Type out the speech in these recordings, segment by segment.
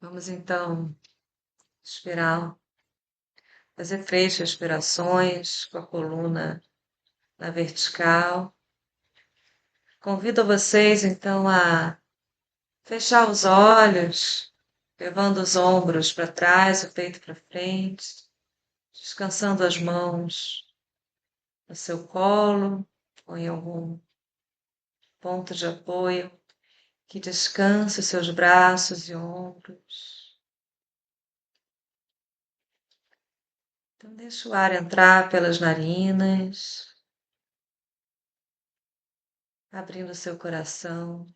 Vamos então respirar, fazer 3 respirações com a coluna na vertical. Convido vocês então a fechar os olhos, levando os ombros para trás, o peito para frente, descansando as mãos no seu colo ou em algum ponto de apoio que descanse os seus braços e ombros. Então deixa o ar entrar pelas narinas, abrindo seu coração.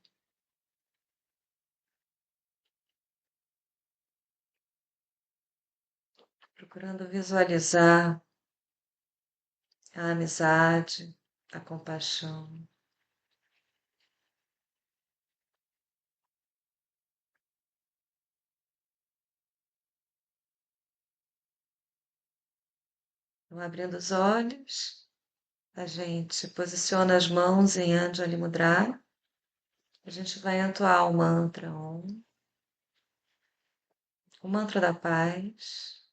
Procurando visualizar a amizade, a compaixão. Então, abrindo os olhos, a gente posiciona as mãos em Anjali Mudra. A gente vai entoar o mantra Om, o mantra da paz.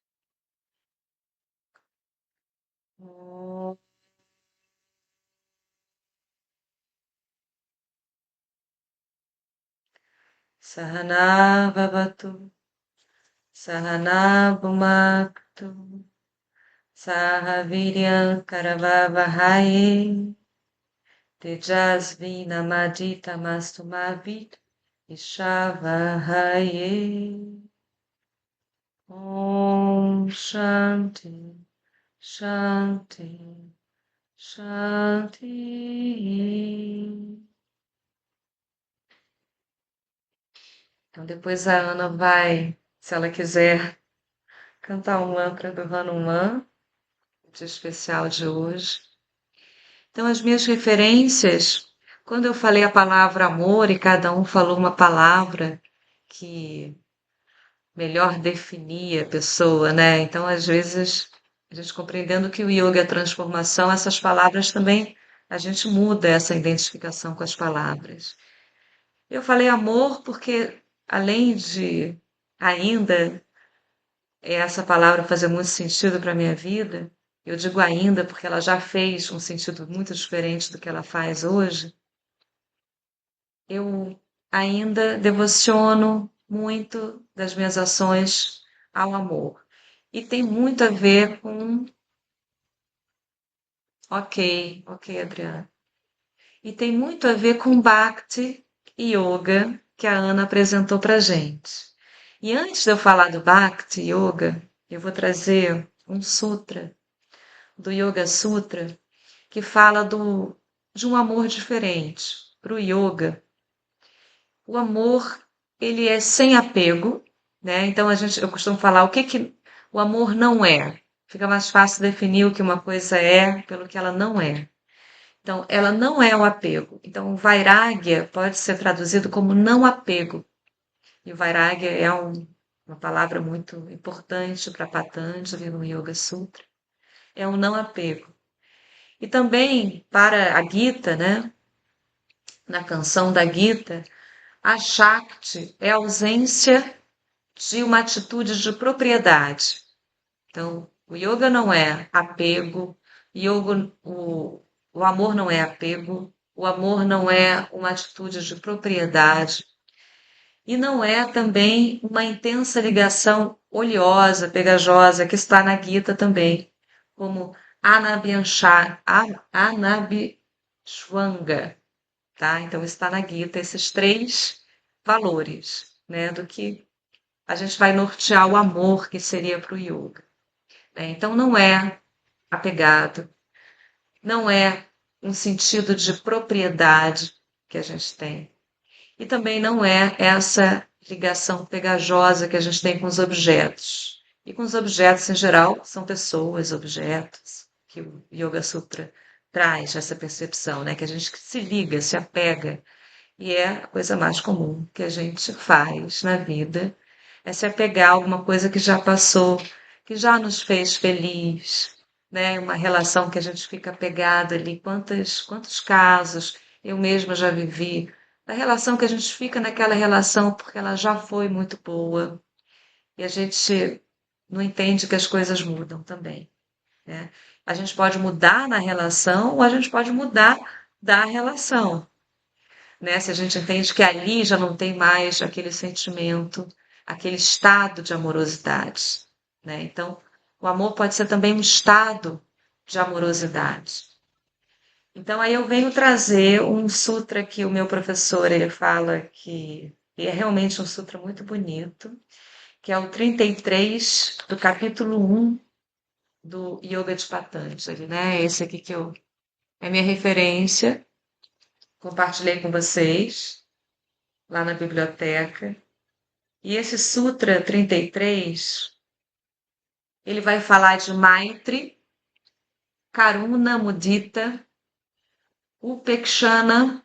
Om. Sahana Vavatu, Sahana Bhumaktu, Sahaviryam Karavavahaye, Tejasvi Namadita Mastumavit, Ishavahaye. Om Shanti, Shanti, Shanti. Então depois a Ana vai, se ela quiser, cantar o mantra do Hanuman, de especial de hoje. Então as minhas referências, quando eu falei a palavra amor e cada um falou uma palavra que melhor definia a pessoa, né? Então às vezes a gente compreendendo que o yoga é a transformação, essas palavras também a gente muda essa identificação com as palavras. Eu falei amor porque além de ainda essa palavra fazer muito sentido para a minha vida, eu digo ainda porque ela já fez um sentido muito diferente do que ela faz hoje. Eu ainda devociono muito das minhas ações ao amor. E tem muito a ver com. Ok, ok, Adriana. E tem muito a ver com Bhakti Yoga que a Ana apresentou para gente. E antes de eu falar do Bhakti Yoga, eu vou trazer um sutra, do Yoga Sutra, que fala de um amor diferente. Para o yoga, o amor ele é sem apego, né? Então eu costumo falar o que o amor não é. Fica mais fácil definir o que uma coisa é pelo que ela não é. Então, ela não é o apego. Então, o vairagya pode ser traduzido como não apego. E o vairagya é uma palavra muito importante para Patanjali no Yoga Sutra. É um não apego. E também para a Gita, né? Na canção da Gita, a Shakti é a ausência de uma atitude de propriedade. Então, o yoga não é apego, o amor não é apego, o amor não é uma atitude de propriedade e não é também uma intensa ligação oleosa, pegajosa, que está na Gita também, como Anabhishwanga, tá? Então está na Gita esses 3 valores, né, do que a gente vai nortear o amor que seria para o yoga, né? Então não é apegado, não é um sentido de propriedade que a gente tem. E também não é essa ligação pegajosa que a gente tem com os objetos. E com os objetos em geral, são pessoas, objetos, que o Yoga Sutra traz essa percepção, né? Que a gente se liga, se apega. E é a coisa mais comum que a gente faz na vida, é se apegar a alguma coisa que já passou, que já nos fez feliz, né? Uma relação que a gente fica apegado ali. Quantos casos eu mesma já vivi da relação que a gente fica naquela relação porque ela já foi muito boa e a gente não entende que as coisas mudam também, né? A gente pode mudar na relação ou a gente pode mudar da relação, né? Se a gente entende que ali já não tem mais aquele sentimento, aquele estado de amorosidade, né? Então, o amor pode ser também um estado de amorosidade. Então, aí eu venho trazer um sutra que o meu professor ele fala que é realmente um sutra muito bonito, que é o 33 do capítulo 1 do Yoga de Patanjali, né? Esse aqui é minha referência, compartilhei com vocês lá na biblioteca. E esse Sutra 33, ele vai falar de Maitri, Karuna, Mudita, Upekshana,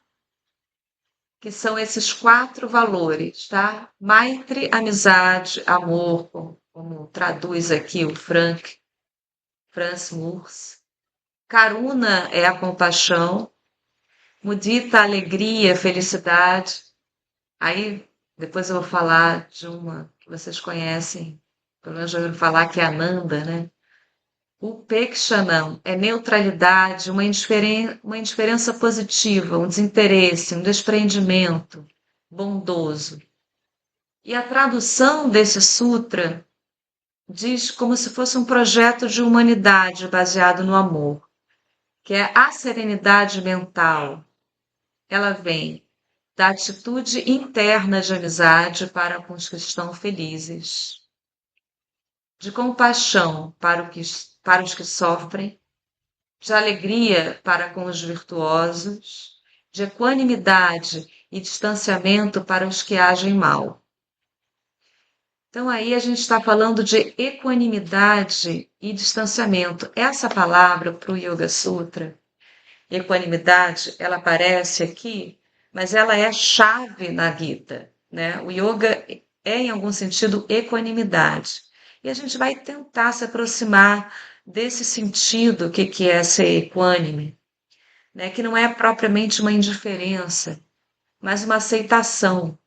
que são esses 4 valores, tá? Maitri, amizade, amor, como traduz aqui o Franz Murs. Karuna é a compaixão, Mudita, alegria, felicidade. Aí, depois eu vou falar de uma que vocês conhecem, pelo menos já ouviram falar, que é Ananda, né? Upekshanam é neutralidade, uma indiferença positiva, um desinteresse, um desprendimento bondoso. E a tradução desse sutra diz como se fosse um projeto de humanidade baseado no amor, que é a serenidade mental. Ela vem da atitude interna de amizade para com os que estão felizes, de compaixão para os que sofrem, de alegria para com os virtuosos, de equanimidade e distanciamento para os que agem mal. Então aí a gente está falando de equanimidade e distanciamento. Essa palavra para o Yoga Sutra, equanimidade, ela aparece aqui, mas ela é chave na Gita, né? O yoga é, em algum sentido, equanimidade. E a gente vai tentar se aproximar desse sentido, que é ser equânime, né? Que não é propriamente uma indiferença, mas uma aceitação,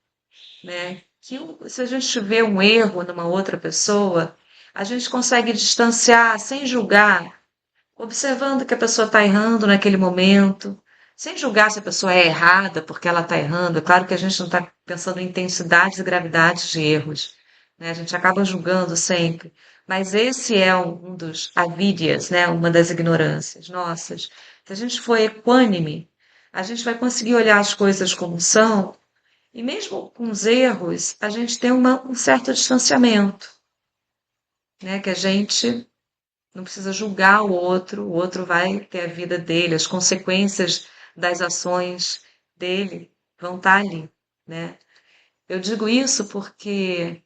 né? Que se a gente vê um erro numa outra pessoa, a gente consegue distanciar sem julgar, observando que a pessoa está errando naquele momento, sem julgar se a pessoa é errada porque ela está errando. É claro que a gente não está pensando em intensidades e gravidades de erros, né? A gente acaba julgando sempre. Mas esse é um dos avidyas, né? Uma das ignorâncias nossas. Se a gente for equânime, a gente vai conseguir olhar as coisas como são, e mesmo com os erros, a gente tem um certo distanciamento, né? Que a gente não precisa julgar o outro vai ter a vida dele, as consequências das ações dele vão estar ali, né? Eu digo isso porque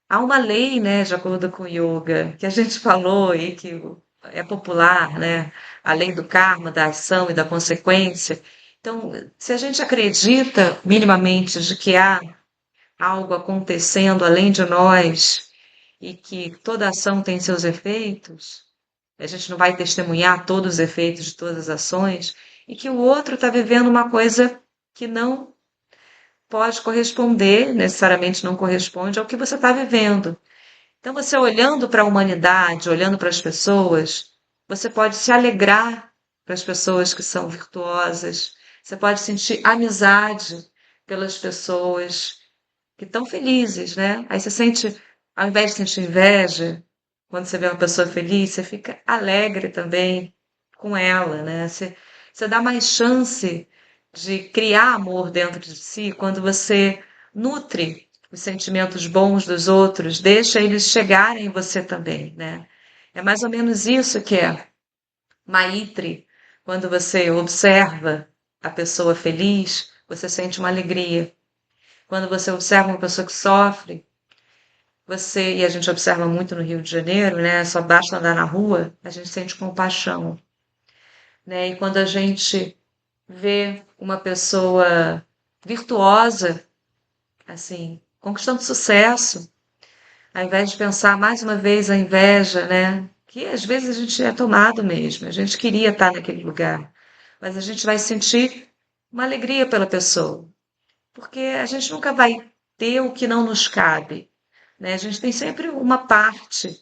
há uma lei, né, de acordo com o yoga, que a gente falou e que é popular, né? A lei do karma, da ação e da consequência. Então, se a gente acredita minimamente de que há algo acontecendo além de nós e que toda ação tem seus efeitos, a gente não vai testemunhar todos os efeitos de todas as ações, e que o outro está vivendo uma coisa que não pode corresponder, necessariamente não corresponde ao que você está vivendo. Então, você olhando para a humanidade, olhando para as pessoas, você pode se alegrar para as pessoas que são virtuosas, você pode sentir amizade pelas pessoas que estão felizes, né? Aí você sente, ao invés de sentir inveja, quando você vê uma pessoa feliz, você fica alegre também com ela, né? Você dá mais chance de criar amor dentro de si quando você nutre os sentimentos bons dos outros, deixa eles chegarem em você também, né? É mais ou menos isso que é Maitri. Quando você observa a pessoa feliz, você sente uma alegria. Quando você observa uma pessoa que sofre, e a gente observa muito no Rio de Janeiro, né? Só basta andar na rua, a gente sente compaixão, né? E quando a gente vê uma pessoa virtuosa, assim, conquistando sucesso, ao invés de pensar mais uma vez a inveja, né? Que às vezes a gente é tomado mesmo, a gente queria estar naquele lugar, mas a gente vai sentir uma alegria pela pessoa, porque a gente nunca vai ter o que não nos cabe, né? A gente tem sempre uma parte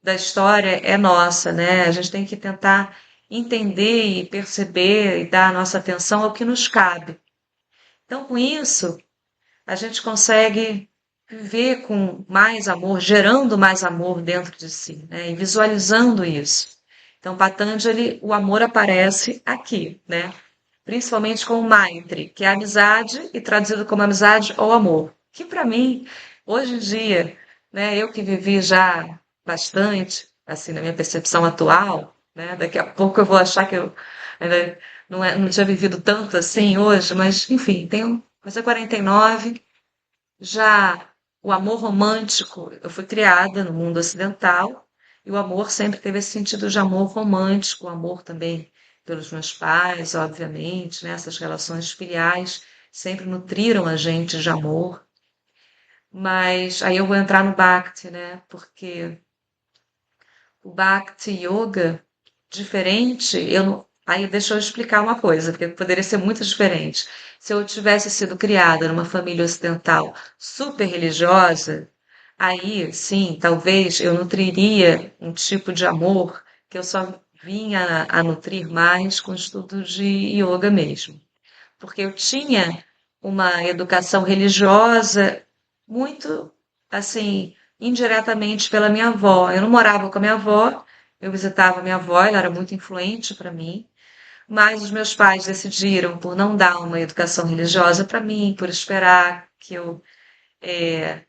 da história é nossa, né? A gente tem que tentar entender e perceber e dar a nossa atenção ao que nos cabe. Então, com isso, a gente consegue viver com mais amor, gerando mais amor dentro de si, né? E visualizando isso. Então, Patanjali, o amor aparece aqui, né? Principalmente com o Maitri, que é a amizade e traduzido como amizade ou amor. Que para mim, hoje em dia, né, eu que vivi já bastante, assim, na minha percepção atual, né, daqui a pouco eu vou achar que eu ainda não tinha vivido tanto assim hoje, mas enfim, tenho, mas é 49, já o amor romântico, eu fui criada no mundo ocidental, e o amor sempre teve esse sentido de amor romântico, o amor também pelos meus pais, obviamente, né? Essas relações filiais sempre nutriram a gente de amor. Mas aí eu vou entrar no Bhakti, né? Porque o Bhakti Yoga, diferente, eu não. Aí deixa eu explicar uma coisa, porque poderia ser muito diferente. Se eu tivesse sido criada numa família ocidental super religiosa, aí sim, talvez eu nutriria um tipo de amor que eu só vinha a nutrir mais com o estudo de yoga mesmo. Porque eu tinha uma educação religiosa muito, assim, indiretamente pela minha avó. Eu não morava com a minha avó, eu visitava a minha avó, ela era muito influente para mim, mas os meus pais decidiram por não dar uma educação religiosa para mim, por esperar que eu é,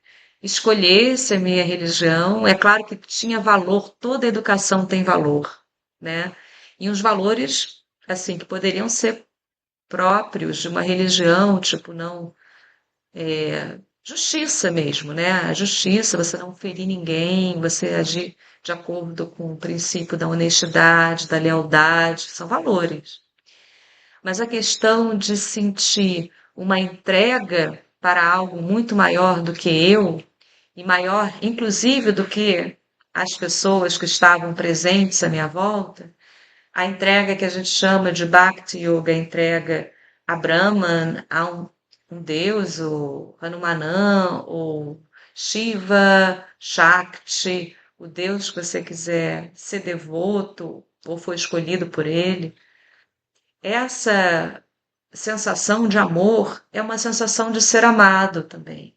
escolhesse a minha religião. É claro que tinha valor, toda educação tem valor, né? E os valores, assim, que poderiam ser próprios de uma religião, tipo, não, justiça mesmo, né? A justiça, você não ferir ninguém, você agir de acordo com o princípio da honestidade, da lealdade, são valores. Mas a questão de sentir uma entrega para algo muito maior do que eu, e maior, inclusive, do que as pessoas que estavam presentes à minha volta, a entrega que a gente chama de Bhakti Yoga, a entrega a Brahman, a um deus, o Hanumanã, ou Shiva, Shakti, o deus que você quiser ser devoto ou foi escolhido por ele. Essa sensação de amor é uma sensação de ser amado também,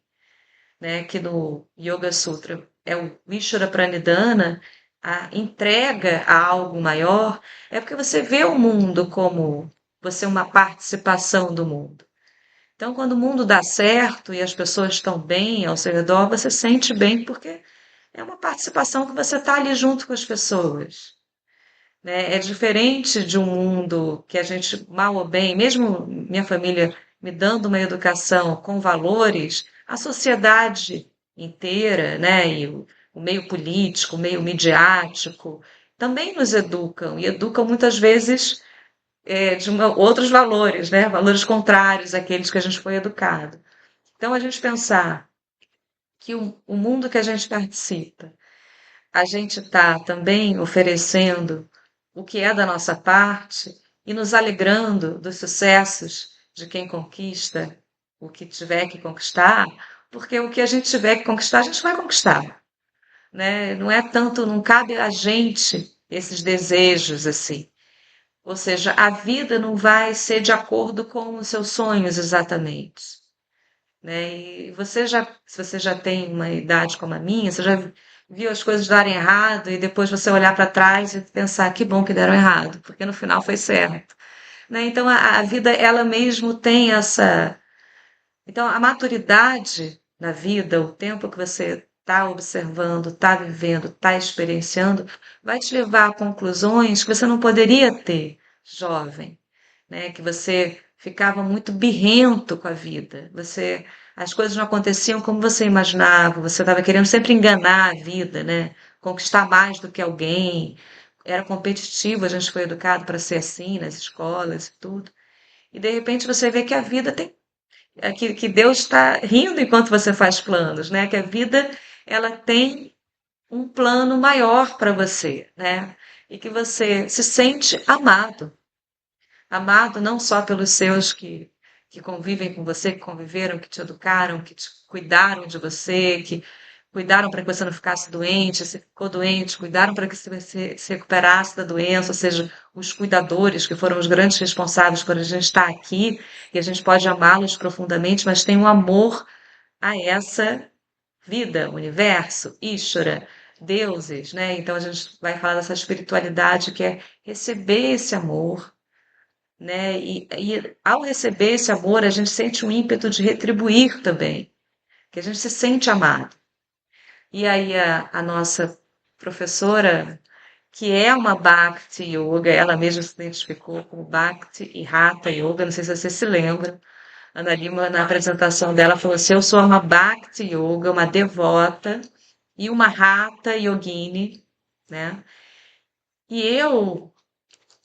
né? Que no Yoga Sutra é o Vishwara Pranidhana, a entrega a algo maior, é porque você vê o mundo como você é uma participação do mundo. Então, quando o mundo dá certo e as pessoas estão bem ao seu redor, você sente bem porque é uma participação que você está ali junto com as pessoas, né? É diferente de um mundo que a gente, mal ou bem, mesmo minha família me dando uma educação com valores, a sociedade inteira, né, e o meio político, o meio midiático, também nos educam, e educam muitas vezes outros valores, né, valores contrários àqueles que a gente foi educado. Então, a gente pensar que o mundo que a gente participa, a gente está também oferecendo o que é da nossa parte e nos alegrando dos sucessos de quem conquista o que tiver que conquistar, porque o que a gente tiver que conquistar, a gente vai conquistar, né? Não é tanto, não cabe a gente esses desejos assim. Ou seja, a vida não vai ser de acordo com os seus sonhos exatamente, né? E se você já tem uma idade como a minha, você já viu as coisas darem errado e depois você olhar para trás e pensar que bom que deram errado, porque no final foi certo, né? Então a vida ela mesmo tem essa, então a maturidade na vida, o tempo que você está observando, está vivendo, está experienciando, vai te levar a conclusões que você não poderia ter jovem, né? Que você ficava muito birrento com a vida. As coisas não aconteciam como você imaginava. Você estava querendo sempre enganar a vida, né? Conquistar mais do que alguém. Era competitivo, a gente foi educado para ser assim nas escolas e tudo. E de repente você vê que a vida tem, que Deus está rindo enquanto você faz planos, né? Que a vida ela tem um plano maior para você, né? E que você se sente amado, amado não só pelos seus que que convivem com você, que conviveram, que te educaram, que te cuidaram de você, que cuidaram para que você não ficasse doente, se ficou doente, cuidaram para que você se recuperasse da doença, ou seja, os cuidadores, que foram os grandes responsáveis por a gente estar aqui, e a gente pode amá-los profundamente, mas tem um amor a essa vida, universo, Ishvara, deuses, né? Então a gente vai falar dessa espiritualidade que é receber esse amor, né? E ao receber esse amor, a gente sente um ímpeto de retribuir também, que a gente se sente amado. E aí a nossa professora, que é uma Bhakti Yoga, ela mesma se identificou como Bhakti e Hatha Yoga, não sei se você se lembra. Ana Lima, na apresentação dela, falou assim: eu sou uma Bhakti Yoga, uma devota, e uma Hatha Yogini, né? E eu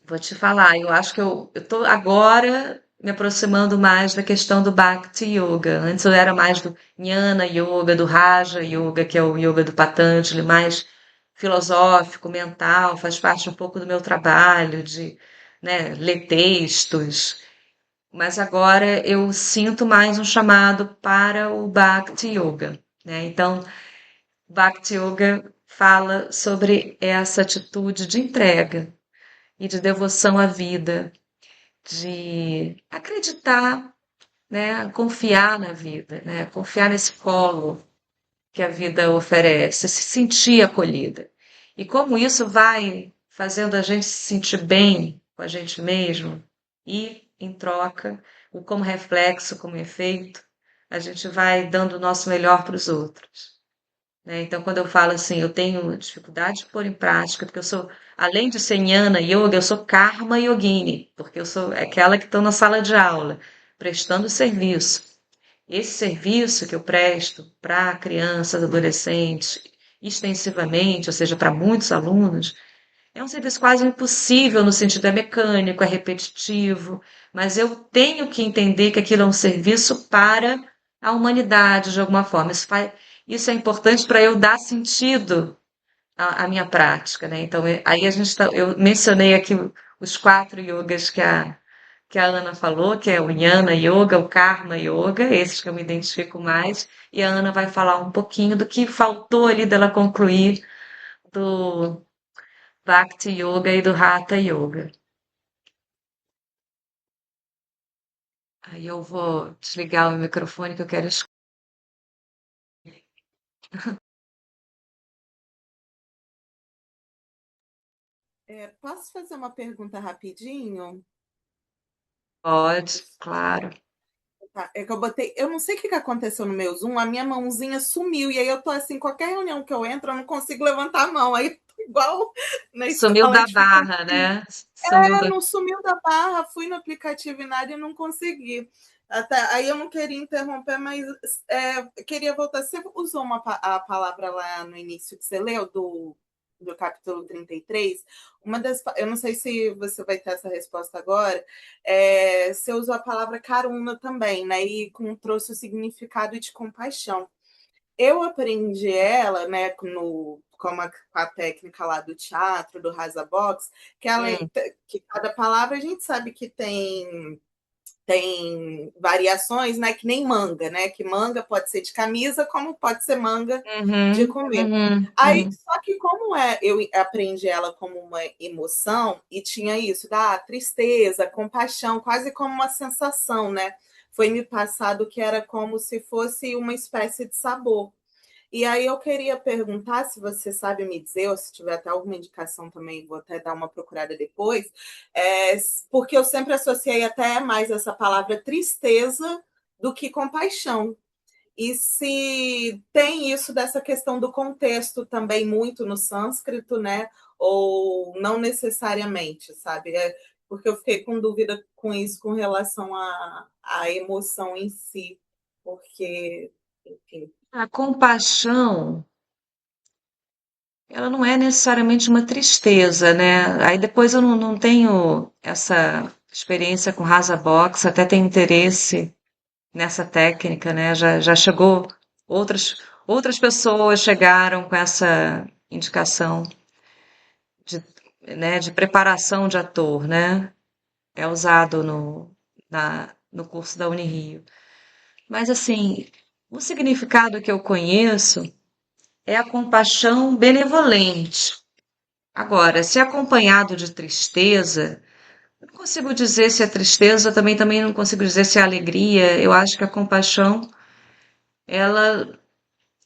vou te falar, eu acho que eu tô agora me aproximando mais da questão do Bhakti Yoga. Antes eu era mais do Jnana Yoga, do Raja Yoga, que é o yoga do Patanjali, mais filosófico, mental, faz parte um pouco do meu trabalho de, né, ler textos. Mas agora eu sinto mais um chamado para o Bhakti Yoga, né? Então, Bhakti Yoga fala sobre essa atitude de entrega e de devoção à vida, de acreditar, né, confiar na vida, né, confiar nesse colo que a vida oferece, se sentir acolhida. E como isso vai fazendo a gente se sentir bem com a gente mesmo e, em troca, ou como reflexo, como efeito, a gente vai dando o nosso melhor para os outros, né? Então, quando eu falo assim, eu tenho dificuldade de pôr em prática, porque eu sou, além de ser Jnana Yoga, eu sou Karma Yogini, porque eu sou aquela que estou na sala de aula, prestando serviço. Esse serviço que eu presto para crianças, adolescentes, extensivamente, ou seja, para muitos alunos, é um serviço quase impossível no sentido é mecânico, é repetitivo, mas eu tenho que entender que aquilo é um serviço para a humanidade de alguma forma. Isso é importante para eu dar sentido à minha prática, né? Então, aí a gente eu mencionei aqui os 4 yogas que a Ana falou, que é o Jnana Yoga, o Karma Yoga, esses que eu me identifico mais, e a Ana vai falar um pouquinho do que faltou ali dela concluir do Bhakti Yoga e do Hatha Yoga. Aí eu vou desligar o microfone que eu quero escutar. Posso fazer uma pergunta rapidinho? Pode, claro. Tá, é que eu botei, eu não sei o que que aconteceu no meu Zoom, a minha mãozinha sumiu, e aí eu tô assim, qualquer reunião que eu entro, eu não consigo levantar a mão, aí eu tô igual na Sumiu escola, a da gente fica barra, assim, né? Sumiu da. não sumiu da barra, fui no aplicativo e nada e não consegui. Até, aí eu não queria interromper, mas queria voltar. Você usou a palavra lá no início que você leu do capítulo 33. Eu não sei se você vai ter essa resposta agora. Você usou a palavra caruna também, né? E trouxe o significado de compaixão. Eu aprendi ela, né, com a técnica lá do teatro, do Rasa Box, Hum, que cada palavra a gente sabe que tem variações, né, que nem manga, né, que manga pode ser de camisa, como pode ser manga de uhum, comer. uhum, Aí, uhum. só que como eu aprendi ela como uma emoção e tinha isso da tristeza, compaixão, quase como uma sensação, né? Foi me passado que era como se fosse uma espécie de sabor. E aí eu queria perguntar se você sabe me dizer, ou se tiver até alguma indicação também, vou até dar uma procurada depois, é, porque eu sempre associei até mais essa palavra tristeza do que compaixão. E se tem isso dessa questão do contexto também muito no sânscrito, né? Ou não necessariamente, sabe? Porque eu fiquei com dúvida com isso com relação à emoção em si, porque, enfim. A compaixão, ela não é necessariamente uma tristeza, né? Aí depois eu não tenho essa experiência com Rasa Box, até tenho interesse nessa técnica, né? Já chegou, outras pessoas chegaram com essa indicação de, né, de preparação de ator, né? É usado no curso da Unirio. Mas, assim, o significado que eu conheço é a compaixão benevolente. Agora, se acompanhado de tristeza, eu não consigo dizer se é tristeza, também não consigo dizer se é alegria. Eu acho que a compaixão, ela,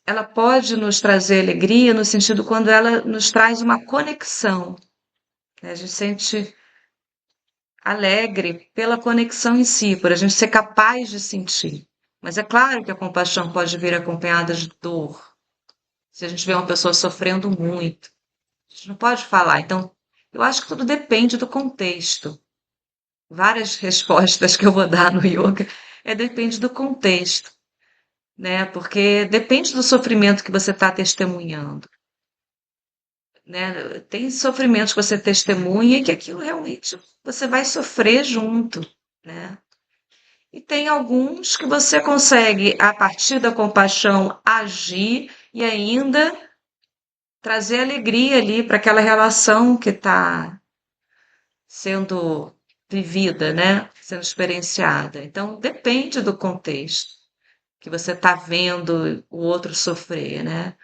ela pode nos trazer alegria no sentido quando ela nos traz uma conexão, né? A gente sente alegre pela conexão em si, por a gente ser capaz de sentir. Mas é claro que a compaixão pode vir acompanhada de dor. Se a gente vê uma pessoa sofrendo muito, a gente não pode falar. Então, eu acho que tudo depende do contexto. Várias respostas que eu vou dar no yoga depende do contexto, né? Porque depende do sofrimento que você está testemunhando, né? Tem sofrimentos que você testemunha e que aquilo realmente você vai sofrer junto, né? E tem alguns que você consegue, a partir da compaixão, agir e ainda trazer alegria ali para aquela relação que está sendo vivida, né? Sendo experienciada. Então, depende do contexto que você está vendo o outro sofrer, né?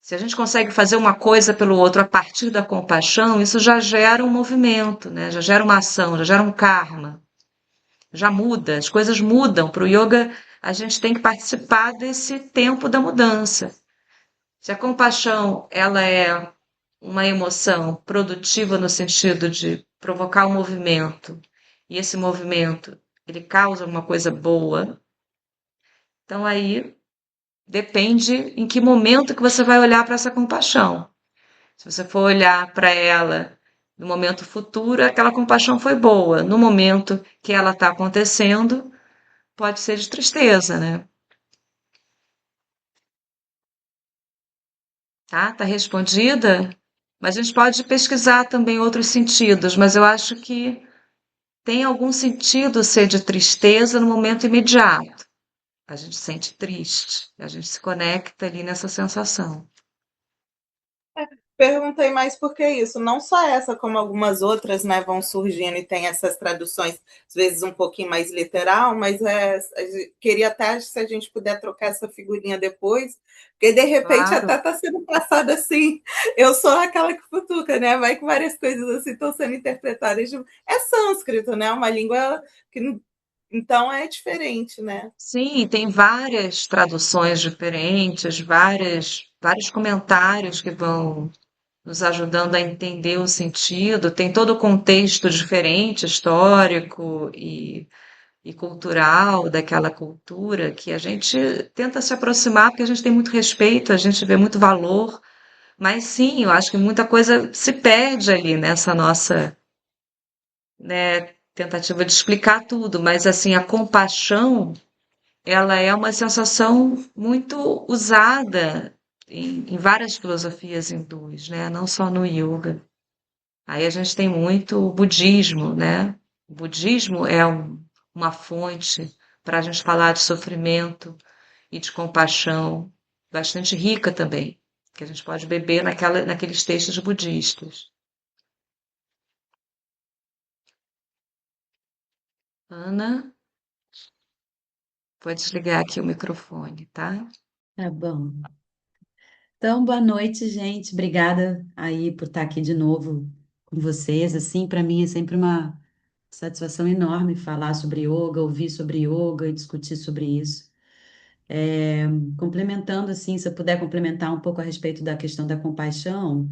Se a gente consegue fazer uma coisa pelo outro a partir da compaixão, isso já gera um movimento, né? Já gera uma ação, já gera um karma, já muda, as coisas mudam. Para o yoga, a gente tem que participar desse tempo da mudança. Se a compaixão ela é uma emoção produtiva no sentido de provocar um movimento, e esse movimento ele causa uma coisa boa, então aí depende em que momento que você vai olhar para essa compaixão. Se você for olhar para ela no momento futuro, aquela compaixão foi boa. No momento que ela está acontecendo, pode ser de tristeza, né? Tá? Tá respondida? Mas a gente pode pesquisar também outros sentidos, mas eu acho que tem algum sentido ser de tristeza no momento imediato. A gente se sente triste, a gente se conecta ali nessa sensação. Perguntei mais por que isso. Não só essa, como algumas outras, né, vão surgindo e tem essas traduções, às vezes um pouquinho mais literal, mas queria até se a gente puder trocar essa figurinha depois, porque de repente Claro. até está sendo passada assim. Eu sou aquela que futuca, né? Vai que várias coisas assim estão sendo interpretadas. É sânscrito, né? Uma língua que então é diferente, né? Sim, tem várias traduções diferentes, vários comentários que vão nos ajudando a entender o sentido. Tem todo o contexto diferente, histórico e cultural daquela cultura que a gente tenta se aproximar porque a gente tem muito respeito, a gente vê muito valor. Mas sim, eu acho que muita coisa se perde ali nessa nossa, né, tentativa de explicar tudo. Mas assim, a compaixão ela é uma sensação muito usada em várias filosofias hindus, né? Não só no yoga. Aí a gente tem muito o budismo, né? O budismo é uma fonte para a gente falar de sofrimento e de compaixão, bastante rica também, que a gente pode beber naqueles textos budistas. Ana, pode desligar aqui o microfone, tá? Tá bom. Então, boa noite, gente. Obrigada aí por estar aqui de novo com vocês. Assim, para mim é sempre uma satisfação enorme falar sobre yoga, ouvir sobre yoga e discutir sobre isso. É, complementando, assim, se eu puder complementar um pouco a respeito da questão da compaixão,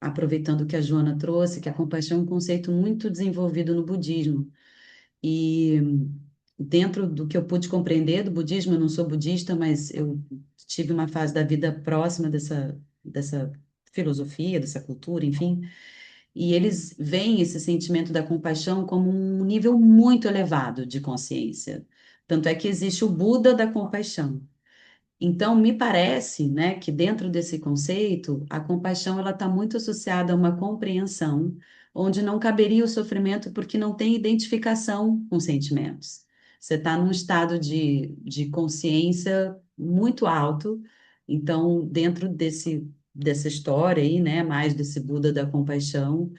aproveitando o que a Joana trouxe, que a compaixão é um conceito muito desenvolvido no budismo. E dentro do que eu pude compreender do budismo, eu não sou budista, mas eu tive uma fase da vida próxima dessa filosofia, dessa cultura, enfim, e eles veem esse sentimento da compaixão como um nível muito elevado de consciência. Tanto é que existe o Buda da compaixão. Então, me parece, né, que dentro desse conceito, a compaixão ela está muito associada a uma compreensão, onde não caberia o sofrimento porque não tem identificação com sentimentos. Você está num estado de consciência muito alto, então, dentro dessa história aí, né, mais desse Buda da compaixão,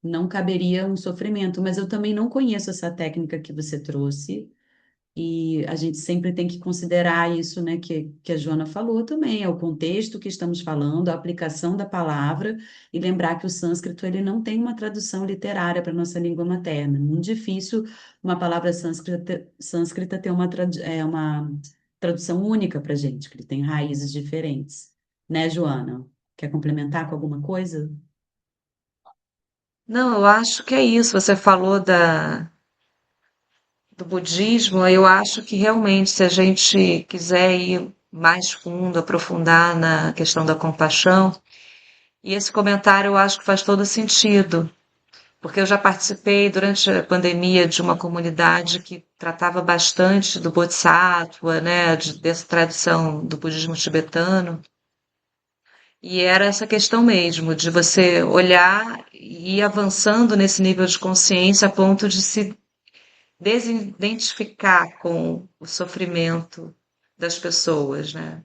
não caberia um sofrimento. Mas eu também não conheço essa técnica que você trouxe. E a gente sempre tem que considerar isso, né, que a Joana falou também, é o contexto que estamos falando, a aplicação da palavra, e lembrar que o sânscrito ele não tem uma tradução literária para a nossa língua materna. Muito difícil uma palavra sânscrita ter uma tradução única para a gente, que ele tem raízes diferentes. Né, Joana? Quer complementar com alguma coisa? Não, eu acho que é isso. Você falou do budismo, eu acho que realmente, se a gente quiser ir mais fundo, aprofundar na questão da compaixão, e esse comentário eu acho que faz todo sentido, porque eu já participei durante a pandemia de uma comunidade que tratava bastante do Bodhisattva, né, dessa tradição do budismo tibetano, e era essa questão mesmo, de você olhar e ir avançando nesse nível de consciência a ponto de se desidentificar com o sofrimento das pessoas, né?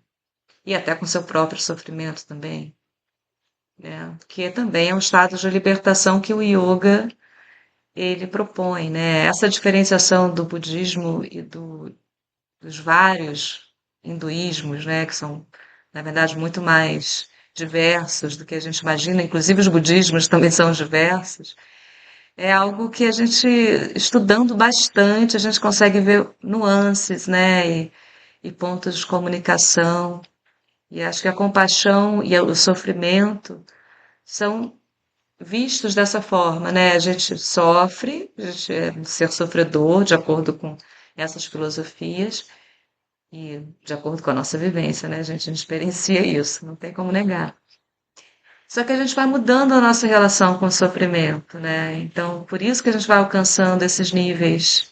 E até com seu próprio sofrimento também, né? Que também é um estado de libertação que o yoga ele propõe, né? Essa diferenciação do budismo e dos vários hinduísmos, né? Que são, na verdade, muito mais diversos do que a gente imagina, inclusive os budismos também são diversos. É algo que a gente, estudando bastante, a gente consegue ver nuances, né? E pontos de comunicação. E acho que a compaixão e o sofrimento são vistos dessa forma, né? A gente sofre, a gente é um ser sofredor, de acordo com essas filosofias e de acordo com a nossa vivência, né? A gente experiencia isso, não tem como negar. Só que a gente vai mudando a nossa relação com o sofrimento, né? Então, por isso que a gente vai alcançando esses níveis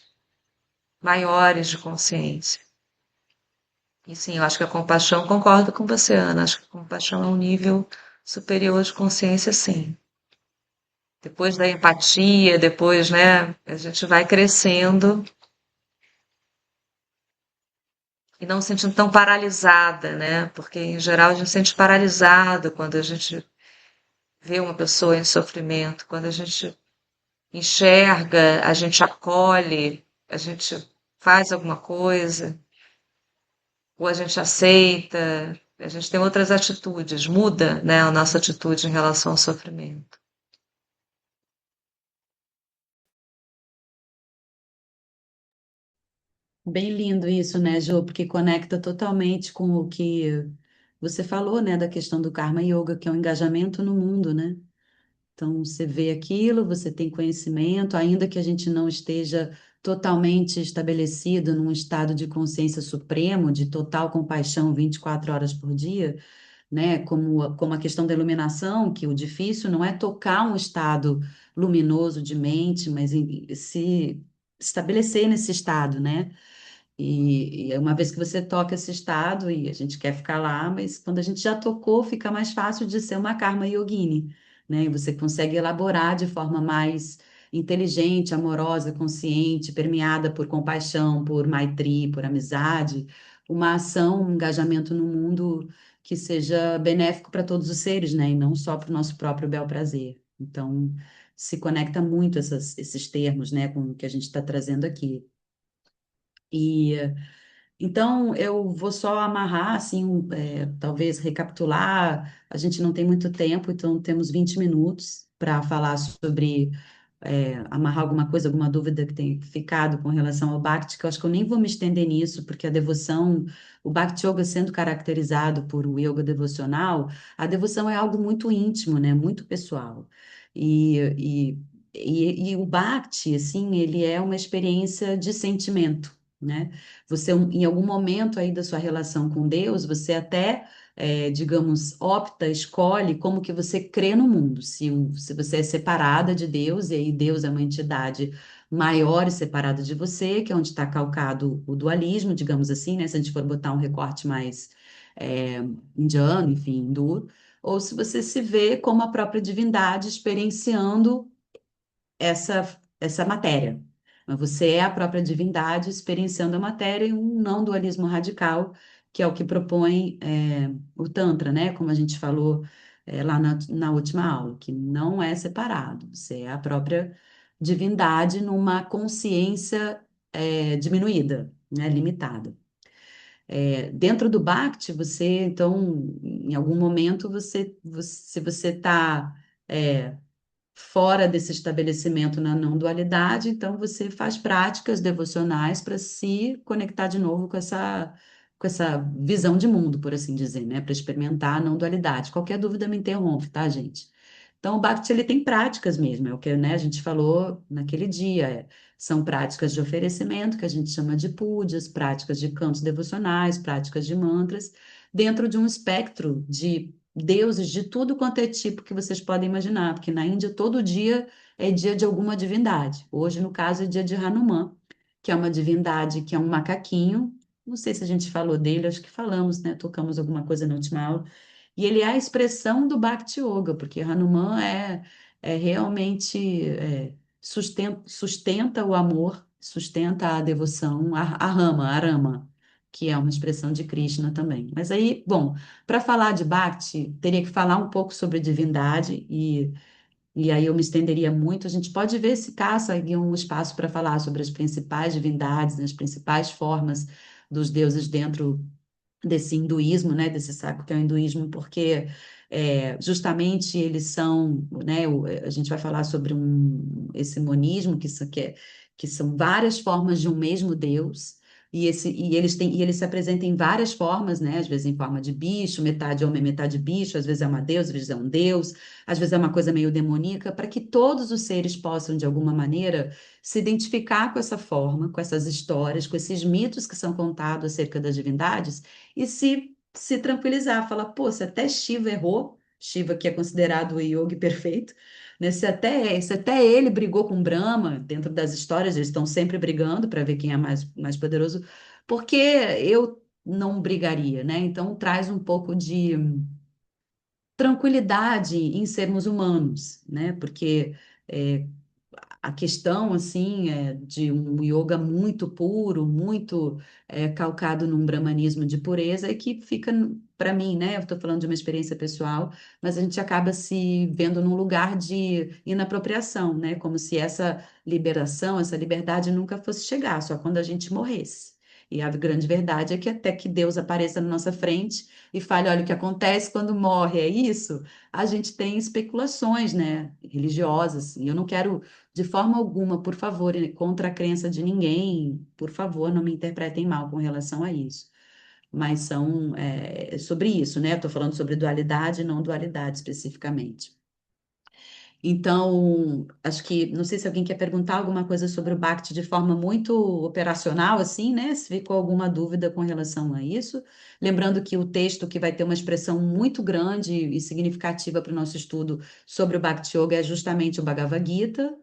maiores de consciência. E sim, eu acho que a compaixão, concordo com você, Ana, acho que a compaixão é um nível superior de consciência, sim. Depois da empatia, depois, né, a gente vai crescendo e não se sentindo tão paralisada, né? Porque, em geral, a gente se sente paralisado quando a gente vê uma pessoa em sofrimento, quando a gente enxerga, a gente acolhe, a gente faz alguma coisa, ou a gente aceita, a gente tem outras atitudes, muda, né, a nossa atitude em relação ao sofrimento. Bem lindo isso, né, Jô? Porque conecta totalmente com o que você falou, né, da questão do Karma Yoga, que é um engajamento no mundo, né? Então, você vê aquilo, você tem conhecimento, ainda que a gente não esteja totalmente estabelecido num estado de consciência supremo, de total compaixão 24 horas por dia, né? Como a questão da iluminação, que o difícil não é tocar um estado luminoso de mente, mas se estabelecer nesse estado, né? E uma vez que você toca esse estado, e a gente quer ficar lá, mas quando a gente já tocou, fica mais fácil de ser uma karma yogini, né? E você consegue elaborar de forma mais inteligente, amorosa, consciente, permeada por compaixão, por maitri, por amizade, uma ação, um engajamento no mundo que seja benéfico para todos os seres, né? E não só para o nosso próprio bel prazer. Então, se conecta muito esses termos, né, com o que a gente está trazendo aqui. E então, eu vou só amarrar, assim, talvez recapitular. A gente não tem muito tempo, então temos 20 minutos para falar sobre, amarrar alguma coisa, alguma dúvida que tenha ficado com relação ao Bhakti, que eu acho que eu nem vou me estender nisso, porque a devoção, o Bhakti Yoga sendo caracterizado por o yoga devocional, a devoção é algo muito íntimo, né? Muito pessoal. E o Bhakti, assim, ele é uma experiência de sentimento, né? Você, em algum momento aí da sua relação com Deus, você até, digamos, opta, escolhe como que você crê no mundo. Se você é separada de Deus, e aí Deus é uma entidade maior e separada de você, que é onde está calcado o dualismo, digamos assim, né? Se a gente for botar um recorte mais é, indiano, enfim, hindu, ou se você se vê como a própria divindade experienciando essa matéria. Mas você é a própria divindade experienciando a matéria em um não dualismo radical, que é o que propõe o Tantra, né? Como a gente falou lá na última aula, que não é separado, você é a própria divindade numa consciência diminuída, né, limitada. Dentro do Bhakti, você, então, em algum momento, se você está fora desse estabelecimento na não dualidade, então você faz práticas devocionais para se conectar de novo com essa visão de mundo, por assim dizer, né? Para experimentar a não dualidade. Qualquer dúvida me interrompe, tá, gente? Então, o Bhakti, ele tem práticas mesmo, é o que, né, a gente falou naquele dia. São práticas de oferecimento, que a gente chama de pujas, práticas de cantos devocionais, práticas de mantras, dentro de um espectro de deuses de tudo quanto é tipo que vocês podem imaginar, porque na Índia todo dia é dia de alguma divindade. Hoje, no caso, é dia de Hanuman, que é uma divindade que é um macaquinho. Não sei se a gente falou dele, acho que falamos, né? Tocamos alguma coisa na última aula. E ele é a expressão do Bhakti Yoga, porque Hanuman é realmente sustenta o amor, sustenta a devoção, a Rama, a Rama, que é uma expressão de Krishna também. Mas aí, bom, para falar de Bhakti, teria que falar um pouco sobre divindade e aí eu me estenderia muito. A gente pode ver se caça aqui um espaço para falar sobre as principais divindades, as principais formas dos deuses dentro desse hinduísmo, né, desse saco que é o hinduísmo, porque justamente eles são, né, a gente vai falar sobre esse monismo, que são várias formas de um mesmo Deus, e eles se apresentam em várias formas, né, às vezes em forma de bicho, metade homem, metade bicho, às vezes é uma deusa, às vezes é um deus, às vezes é uma coisa meio demoníaca, para que todos os seres possam, de alguma maneira, se identificar com essa forma, com essas histórias, com esses mitos que são contados acerca das divindades, e se tranquilizar, falar, pô, se até Shiva errou, Shiva que é considerado o yogi perfeito, né? Se até ele brigou com Brahma, dentro das histórias, eles estão sempre brigando para ver quem é mais poderoso, porque eu não brigaria, né? Então traz um pouco de tranquilidade em sermos humanos, né? Porque é, a questão assim de um yoga muito puro, muito calcado num brahmanismo de pureza, é que fica para mim, né? Eu estou falando de uma experiência pessoal, mas a gente acaba se vendo num lugar de inapropriação, né? Como se essa liberação, essa liberdade nunca fosse chegar, só quando a gente morresse. E a grande verdade é que até que Deus apareça na nossa frente e fale, olha, o que acontece quando morre é isso, a gente tem especulações, né, religiosas, e eu não quero de forma alguma, por favor, contra a crença de ninguém, por favor, não me interpretem mal com relação a isso. Mas são sobre isso, né? Estou falando sobre dualidade e não dualidade especificamente. Então, acho que, não sei se alguém quer perguntar alguma coisa sobre o Bhakti de forma muito operacional, assim, né? Se ficou alguma dúvida com relação a isso. Lembrando que o texto que vai ter uma expressão muito grande e significativa para o nosso estudo sobre o Bhakti Yoga é justamente o Bhagavad Gita.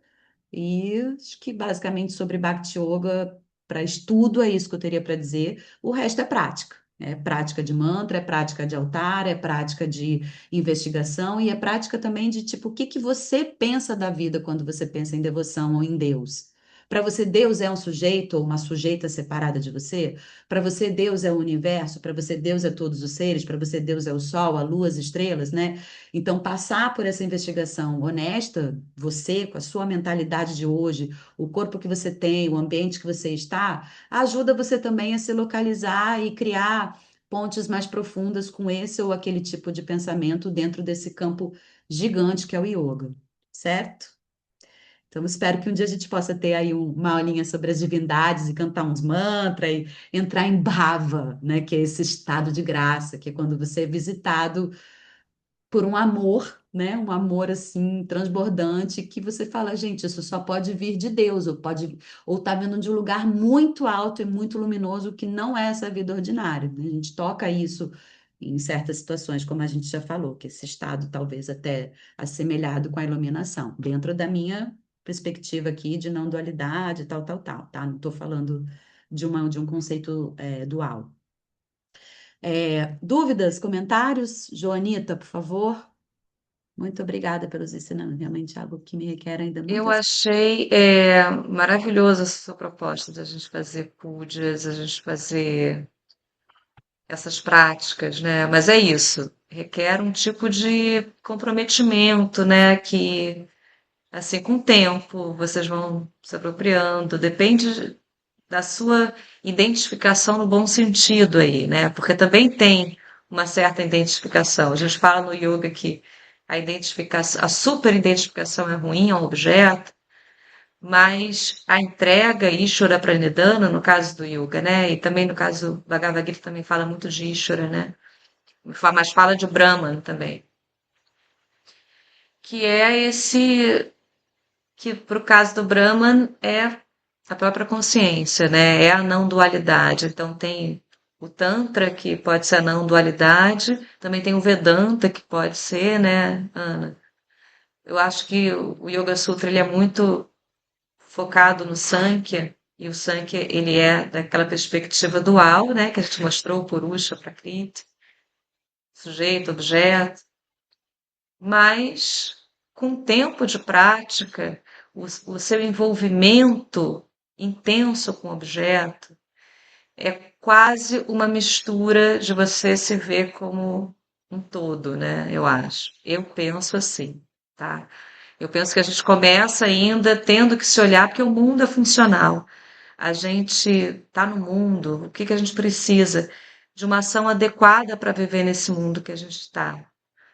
E acho que basicamente sobre Bhakti Yoga, para estudo, é isso que eu teria para dizer. O resto é prática. É prática de mantra, é prática de altar, é prática de investigação e é prática também de tipo, o que que você pensa da vida quando você pensa em devoção ou em Deus? Para você, Deus é um sujeito ou uma sujeita separada de você? Para você, Deus é o universo? Para você, Deus é todos os seres? Para você, Deus é o sol, a lua, as estrelas, né? Então, passar por essa investigação honesta, você, com a sua mentalidade de hoje, o corpo que você tem, o ambiente que você está, ajuda você também a se localizar e criar pontes mais profundas com esse ou aquele tipo de pensamento dentro desse campo gigante que é o yoga, certo? Então, espero que um dia a gente possa ter aí uma aulinha sobre as divindades e cantar uns mantras e entrar em bhava, né? Que é esse estado de graça, que é quando você é visitado por um amor, né? Um amor assim transbordante que você fala, gente, isso só pode vir de Deus, ou tá vindo de um lugar muito alto e muito luminoso que não é essa vida ordinária, né? A gente toca isso em certas situações, como a gente já falou, que esse estado talvez até assemelhado com a iluminação, dentro da minha perspectiva aqui de não dualidade, tal, tal, tal, tá? Não estou falando de um conceito dual. Dúvidas, comentários? Joanita, por favor. Muito obrigada pelos ensinamentos. Realmente é algo que me requer ainda Eu muitas. achei maravilhosa essa sua proposta da gente fazer pujas, a gente fazer essas práticas, né? Mas é isso, requer um tipo de comprometimento, né? Que, assim, com o tempo, vocês vão se apropriando, depende da sua identificação no bom sentido aí, né? Porque também tem uma certa identificação. A gente fala no yoga que a identificação, a super identificação é ruim ao objeto, mas a entrega Ishvara Pranidhana, no caso do yoga, né? E também no caso do Bhagavad Gita também fala muito de Ishvara, né? Mas fala de Brahman também, que é esse que para o caso do Brahman é a própria consciência, né? É a não dualidade. Então tem o Tantra que pode ser a não dualidade, também tem o Vedanta que pode ser, né, Ana? Eu acho que o Yoga Sutra ele é muito focado no Sankhya, e o Sankhya ele é daquela perspectiva dual, né, que a gente mostrou, o Purusha, Prakriti, sujeito, objeto, mas com o tempo de prática, o seu envolvimento intenso com o objeto é quase uma mistura de você se ver como um todo, né? Eu acho. Eu penso assim, tá? Eu penso que a gente começa ainda tendo que se olhar, porque o mundo é funcional. A gente está no mundo, o que que a gente precisa? De uma ação adequada para viver nesse mundo que a gente está.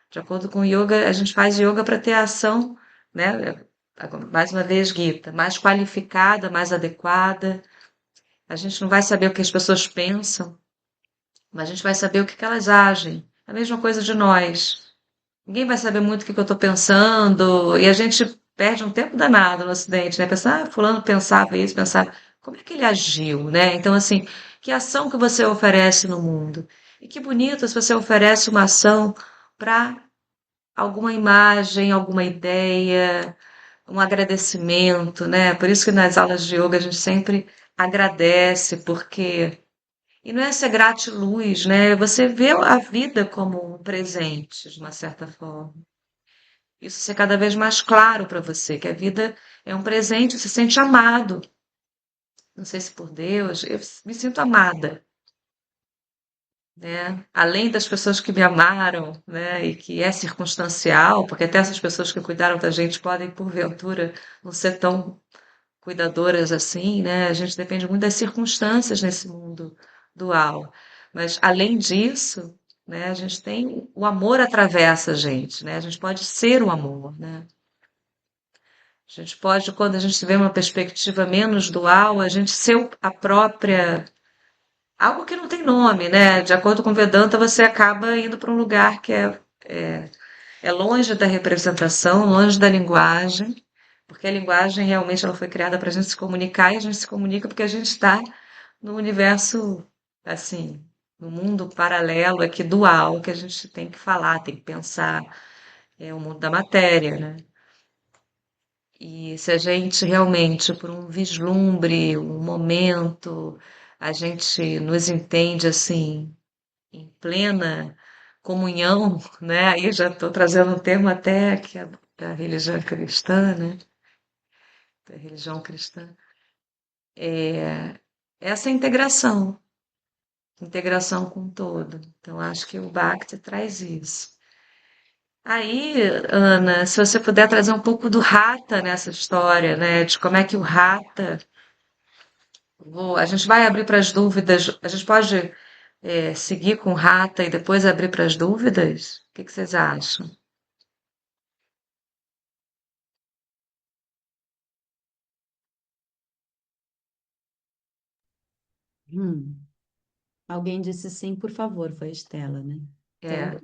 De acordo com o yoga, a gente faz yoga para ter a ação, né? Mais uma vez, Gita, mais qualificada, mais adequada. A gente não vai saber o que as pessoas pensam, mas a gente vai saber o que que elas agem. A mesma coisa de nós. Ninguém vai saber muito o que que eu estou pensando, e a gente perde um tempo danado no Ocidente, né? Pensar, ah, fulano pensava isso, pensava, como é que ele agiu, né? Então, assim, que ação que você oferece no mundo? E que bonito se você oferece uma ação para alguma imagem, alguma ideia, um agradecimento, né? Por isso que nas aulas de yoga a gente sempre agradece, porque e não é ser gratiluz, né? Você vê a vida como um presente, de uma certa forma. Isso ser cada vez mais claro para você, que a vida é um presente, você se sente amado. Não sei se por Deus, eu me sinto amada, né? Além das pessoas que me amaram, né? E que é circunstancial, porque até essas pessoas que cuidaram da gente podem, porventura, não ser tão cuidadoras assim, né? A gente depende muito das circunstâncias nesse mundo dual. Mas além disso, né, a gente tem o amor atravessa a gente, né? A gente pode ser o amor, né? A gente pode, quando a gente vê uma perspectiva menos dual, a gente ser a própria algo que não tem nome, né? De acordo com Vedanta, você acaba indo para um lugar que é longe da representação, longe da linguagem, porque a linguagem realmente ela foi criada para a gente se comunicar e a gente se comunica porque a gente está no universo, assim, no mundo paralelo aqui dual que a gente tem que falar, tem que pensar, é o mundo da matéria, né? E se a gente realmente, por um vislumbre, um momento, a gente nos entende assim, em plena comunhão, né? Aí já estou trazendo um termo até que é da religião cristã, né? Da religião cristã. É essa integração com o todo. Então, acho que o Bhakti traz isso. Aí, Ana, se você puder trazer um pouco do Hatha nessa história, né? De como é que o Hatha. A gente vai abrir para as dúvidas. A gente pode seguir com o Hatha e depois abrir para as dúvidas? O que que vocês acham? Hum. Alguém disse sim, por favor, foi a Estela, né? Então, É,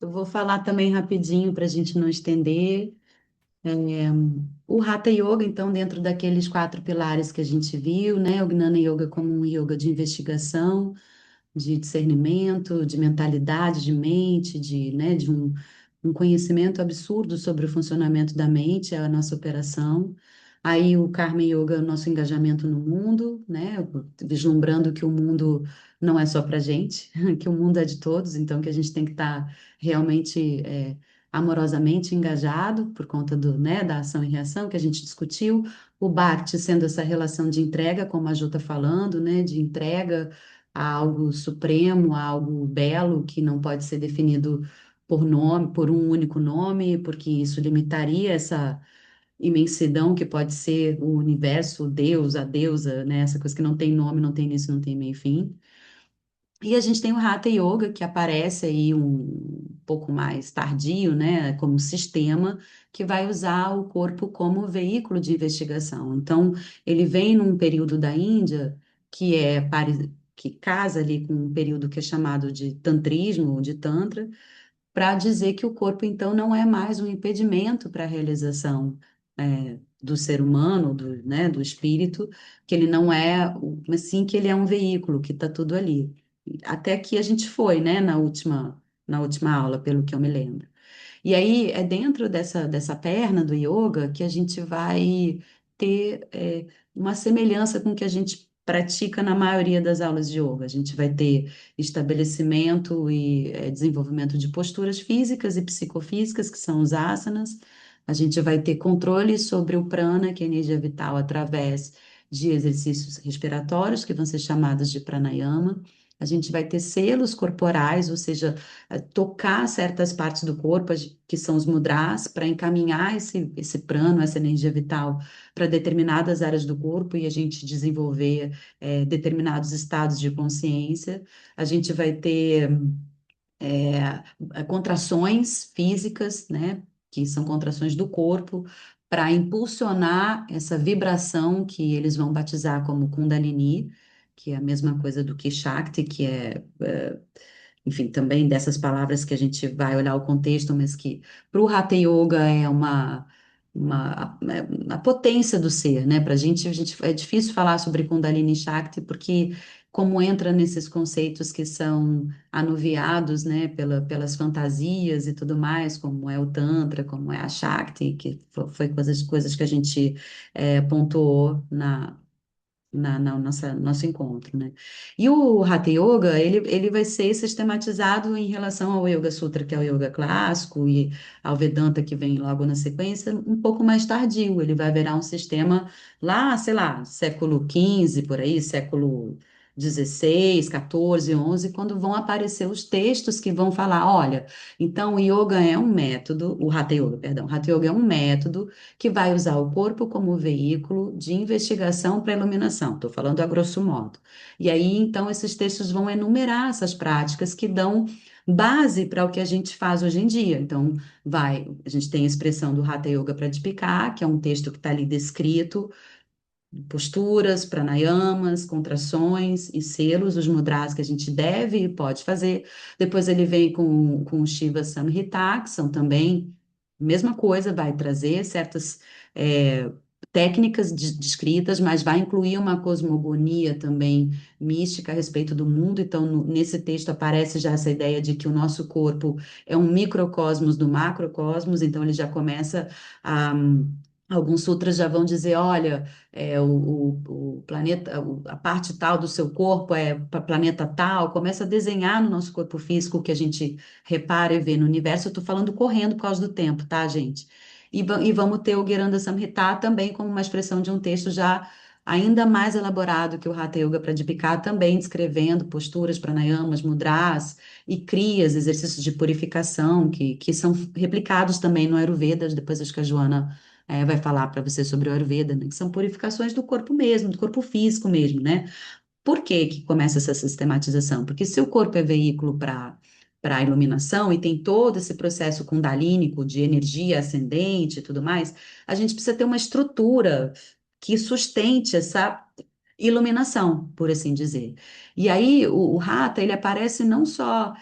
eu vou falar também rapidinho para a gente não estender. O Hatha Yoga, então, dentro daqueles quatro pilares que a gente viu, né? O Gnana Yoga como um yoga de investigação, de discernimento, de mentalidade, de mente, né, de um conhecimento absurdo sobre o funcionamento da mente, é a nossa operação. Aí o Karma Yoga, é o nosso engajamento no mundo, né, vislumbrando que o mundo não é só para gente, que o mundo é de todos, então que a gente tem que estar realmente amorosamente engajado por conta né, da ação e reação que a gente discutiu. O Bhakti sendo essa relação de entrega, como a Ju está falando, né, de entrega a algo supremo, a algo belo que não pode ser definido por nome, por um único nome, porque isso limitaria essa imensidão que pode ser o universo, o Deus, a deusa, né? Essa coisa que não tem nome, não tem início, não tem meio e fim. E a gente tem o Hatha Yoga, que aparece aí um pouco mais tardio, né, como sistema que vai usar o corpo como veículo de investigação. Então, ele vem num período da Índia que casa ali com um período que é chamado de tantrismo, ou de tantra, para dizer que o corpo, então, não é mais um impedimento para a realização do ser humano, né, do espírito, que ele não é, mas sim que ele é um veículo, que está tudo ali. Até que a gente foi, né, na última aula, pelo que eu me lembro. E aí é dentro dessa perna do yoga que a gente vai ter uma semelhança com o que a gente pratica na maioria das aulas de yoga. A gente vai ter estabelecimento e desenvolvimento de posturas físicas e psicofísicas, que são os asanas. A gente vai ter controle sobre o prana, que é a energia vital, através de exercícios respiratórios, que vão ser chamados de pranayama. A gente vai ter selos corporais, ou seja, tocar certas partes do corpo, que são os mudras, para encaminhar esse prano, essa energia vital, para determinadas áreas do corpo e a gente desenvolver determinados estados de consciência. A gente vai ter contrações físicas, né, que são contrações do corpo, para impulsionar essa vibração que eles vão batizar como Kundalini, que é a mesma coisa do que Shakti, que enfim, também dessas palavras que a gente vai olhar o contexto, mas que para o Hatha Yoga é a potência do ser, né? Para a gente é difícil falar sobre Kundalini Shakti, porque como entra nesses conceitos que são anuviados, né, pelas fantasias e tudo mais, como é o Tantra, como é a Shakti, que foi coisas que a gente pontuou na nosso encontro, né? E o Hatha Yoga, ele vai ser sistematizado em relação ao Yoga Sutra, que é o yoga clássico, e ao Vedanta, que vem logo na sequência, um pouco mais tardio. Ele vai virar um sistema lá, sei lá, século XV, por aí, século XVI, XIV, XI, quando vão aparecer os textos que vão falar, olha, então o yoga é um método, o Hatha Yoga, perdão, o Hatha Yoga é um método que vai usar o corpo como veículo de investigação para iluminação. Estou falando a grosso modo. E aí, então, esses textos vão enumerar essas práticas que dão base para o que a gente faz hoje em dia. Então, a gente tem a expressão do Hatha Yoga Pradipika, que é um texto que está ali descrito, posturas, pranayamas, contrações e selos, os mudras que a gente deve e pode fazer. Depois ele vem com o Shiva Samhita, que são também mesma coisa, vai trazer certas é, técnicas descritas, mas vai incluir uma cosmogonia também mística a respeito do mundo. Então, nesse texto aparece já essa ideia de que o nosso corpo é um microcosmos do macrocosmos, então ele já começa a. Alguns sutras já vão dizer, olha, o planeta, a parte tal do seu corpo é para planeta tal, começa a desenhar no nosso corpo físico o que a gente repara e vê no universo. Eu estou falando correndo por causa do tempo, tá, gente? E vamos ter o Guiranda Samhita também como uma expressão de um texto já ainda mais elaborado que o Hatha Yoga Pradipika, também descrevendo posturas, pranayamas, mudras e kriyas, exercícios de purificação, que são replicados também no Ayurveda. Depois acho que a Joana vai falar para você sobre o Ayurveda, né? Que são purificações do corpo mesmo, do corpo físico mesmo, né? Por que que começa essa sistematização? Porque se o corpo é veículo para a iluminação e tem todo esse processo kundalínico de energia ascendente e tudo mais, a gente precisa ter uma estrutura que sustente essa iluminação, por assim dizer. E aí o Hatha, ele aparece não só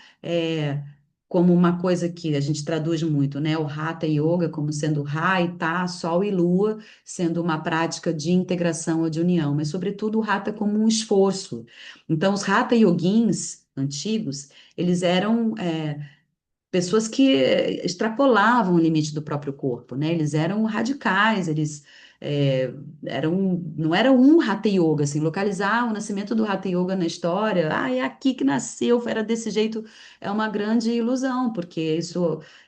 como uma coisa que a gente traduz muito, né? O Hatha Yoga como sendo Ra e Ta, Sol e Lua, sendo uma prática de integração ou de união, mas sobretudo o Hatha como um esforço. Então, os Hatha Yogins antigos, eles eram pessoas que extrapolavam o limite do próprio corpo, né? Eles eram radicais, eles não era um Hatha Yoga, assim, localizar o nascimento do Hatha Yoga na história, é aqui que nasceu, era desse jeito, é uma grande ilusão, porque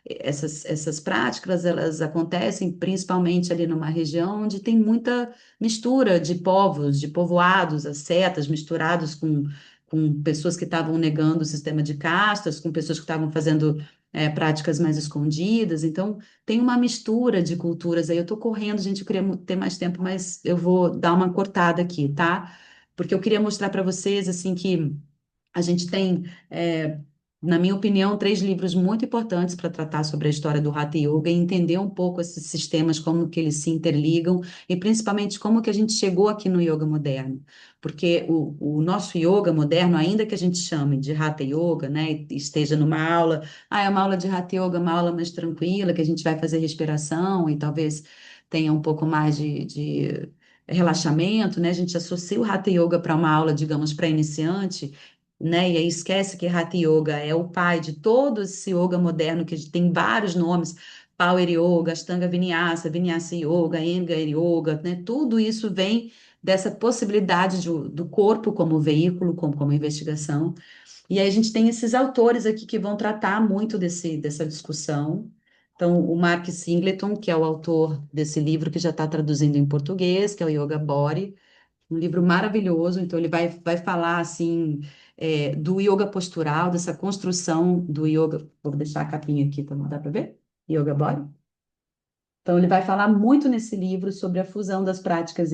essas práticas, elas acontecem principalmente ali numa região onde tem muita mistura de povos, de povoados, ascetas misturados com pessoas que estavam negando o sistema de castas, com pessoas que estavam fazendo práticas mais escondidas. Então, tem uma mistura de culturas aí. Eu estou correndo, gente, eu queria ter mais tempo, mas eu vou dar uma cortada aqui, tá? Porque eu queria mostrar para vocês, assim, que a gente tem, na minha opinião, três livros muito importantes para tratar sobre a história do Hatha Yoga e entender um pouco esses sistemas, como que eles se interligam e principalmente como que a gente chegou aqui no yoga moderno. Porque o nosso yoga moderno, ainda que a gente chame de Hatha Yoga, né, e esteja numa aula, é uma aula de Hatha Yoga, uma aula mais tranquila, que a gente vai fazer respiração e talvez tenha um pouco mais de relaxamento, né? A gente associa o Hatha Yoga para uma aula, digamos, para iniciante, né? E aí esquece que Hatha Yoga é o pai de todo esse yoga moderno, que tem vários nomes, Power Yoga, Ashtanga Vinyasa, Vinyasa Yoga, Iyengar Yoga, né? Tudo isso vem dessa possibilidade do corpo como veículo, como investigação. E aí a gente tem esses autores aqui que vão tratar muito dessa discussão. Então, o Mark Singleton, que é o autor desse livro que já está traduzindo em português, que é o Yoga Body, um livro maravilhoso. Então, ele vai falar assim do yoga postural, dessa construção do yoga. Vou deixar a capinha aqui, tá? Não dá para ver? Yoga Body. Então, ele vai falar muito nesse livro sobre a fusão das práticas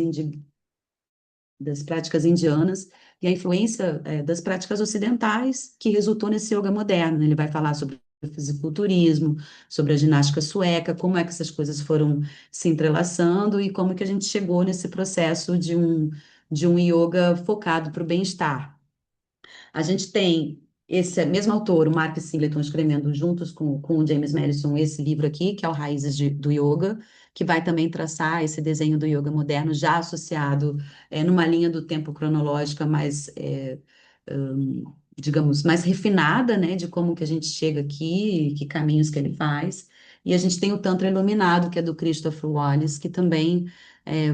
indianas e a influência das práticas ocidentais que resultou nesse yoga moderno, né? Ele vai falar sobre o fisiculturismo, sobre a ginástica sueca, como é que essas coisas foram se entrelaçando e como que a gente chegou nesse processo de um yoga focado para o bem-estar. A gente tem esse mesmo autor, o Mark Singleton, escrevendo juntos com o James Madison esse livro aqui, que é o Raízes do Yoga, que vai também traçar esse desenho do yoga moderno, já associado numa linha do tempo cronológica mais, digamos, mais refinada, né, de como que a gente chega aqui, que caminhos que ele faz. E a gente tem o Tantra Iluminado, que é do Christopher Wallace, que também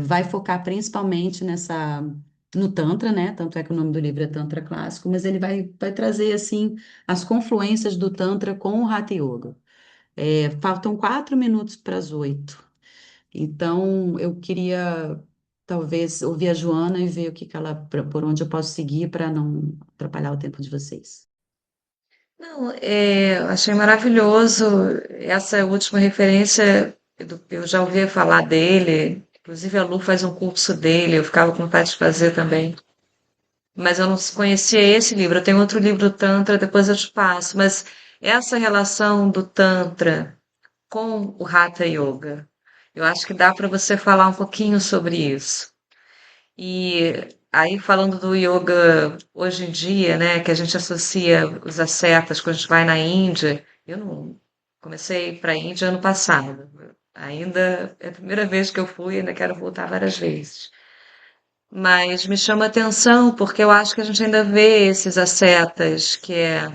vai focar principalmente no Tantra, né? Tanto é que o nome do livro é Tantra Clássico, mas ele vai trazer, assim, as confluências do Tantra com o Hatha Yoga. Faltam 4 minutos para as 8. Então, eu queria, talvez, ouvir a Joana e ver o que que ela, por onde eu posso seguir para não atrapalhar o tempo de vocês. Não, achei maravilhoso essa última referência. Eu já ouvi falar dele, inclusive a Lu faz um curso dele, eu ficava com vontade de fazer também. Mas eu não conhecia esse livro. Eu tenho outro livro Tantra, depois eu te passo. Mas essa relação do Tantra com o Hatha Yoga, eu acho que dá para você falar um pouquinho sobre isso. E aí, falando do yoga hoje em dia, né, que a gente associa os ascetas quando a gente vai na Índia, eu não comecei para a Índia ano passado. Ainda é a primeira vez que eu fui, ainda quero voltar várias vezes. Mas me chama atenção porque eu acho que a gente ainda vê esses ascetas, que é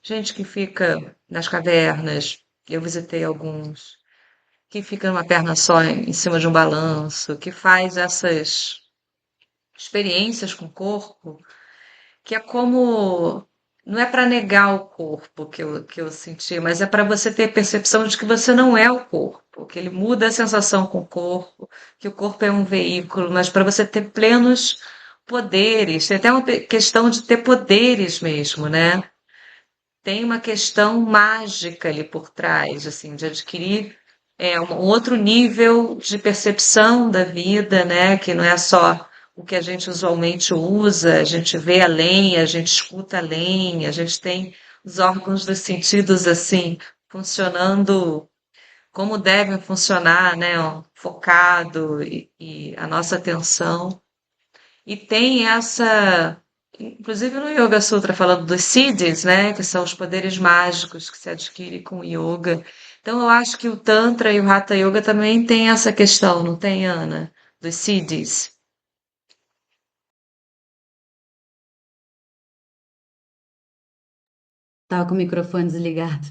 gente que fica nas cavernas, eu visitei alguns, que fica numa perna só em cima de um balanço, que faz essas experiências com o corpo, que é como. Não é para negar o corpo que eu senti, mas é para você ter percepção de que você não é o corpo, que ele muda a sensação com o corpo, que o corpo é um veículo, mas para você ter plenos poderes. Tem até uma questão de ter poderes mesmo, né? Tem uma questão mágica ali por trás, assim, de adquirir um outro nível de percepção da vida, né? Que não é só o que a gente usualmente usa, a gente vê além, a gente escuta além, a gente tem os órgãos dos sentidos assim funcionando como devem funcionar, né? Ó, focado e a nossa atenção. E tem essa, inclusive no Yoga Sutra, falando dos siddhis, né, que são os poderes mágicos que se adquire com o yoga. Então eu acho que o Tantra e o Hatha Yoga também tem essa questão, não tem, Ana? Dos siddhis. Estava com o microfone desligado.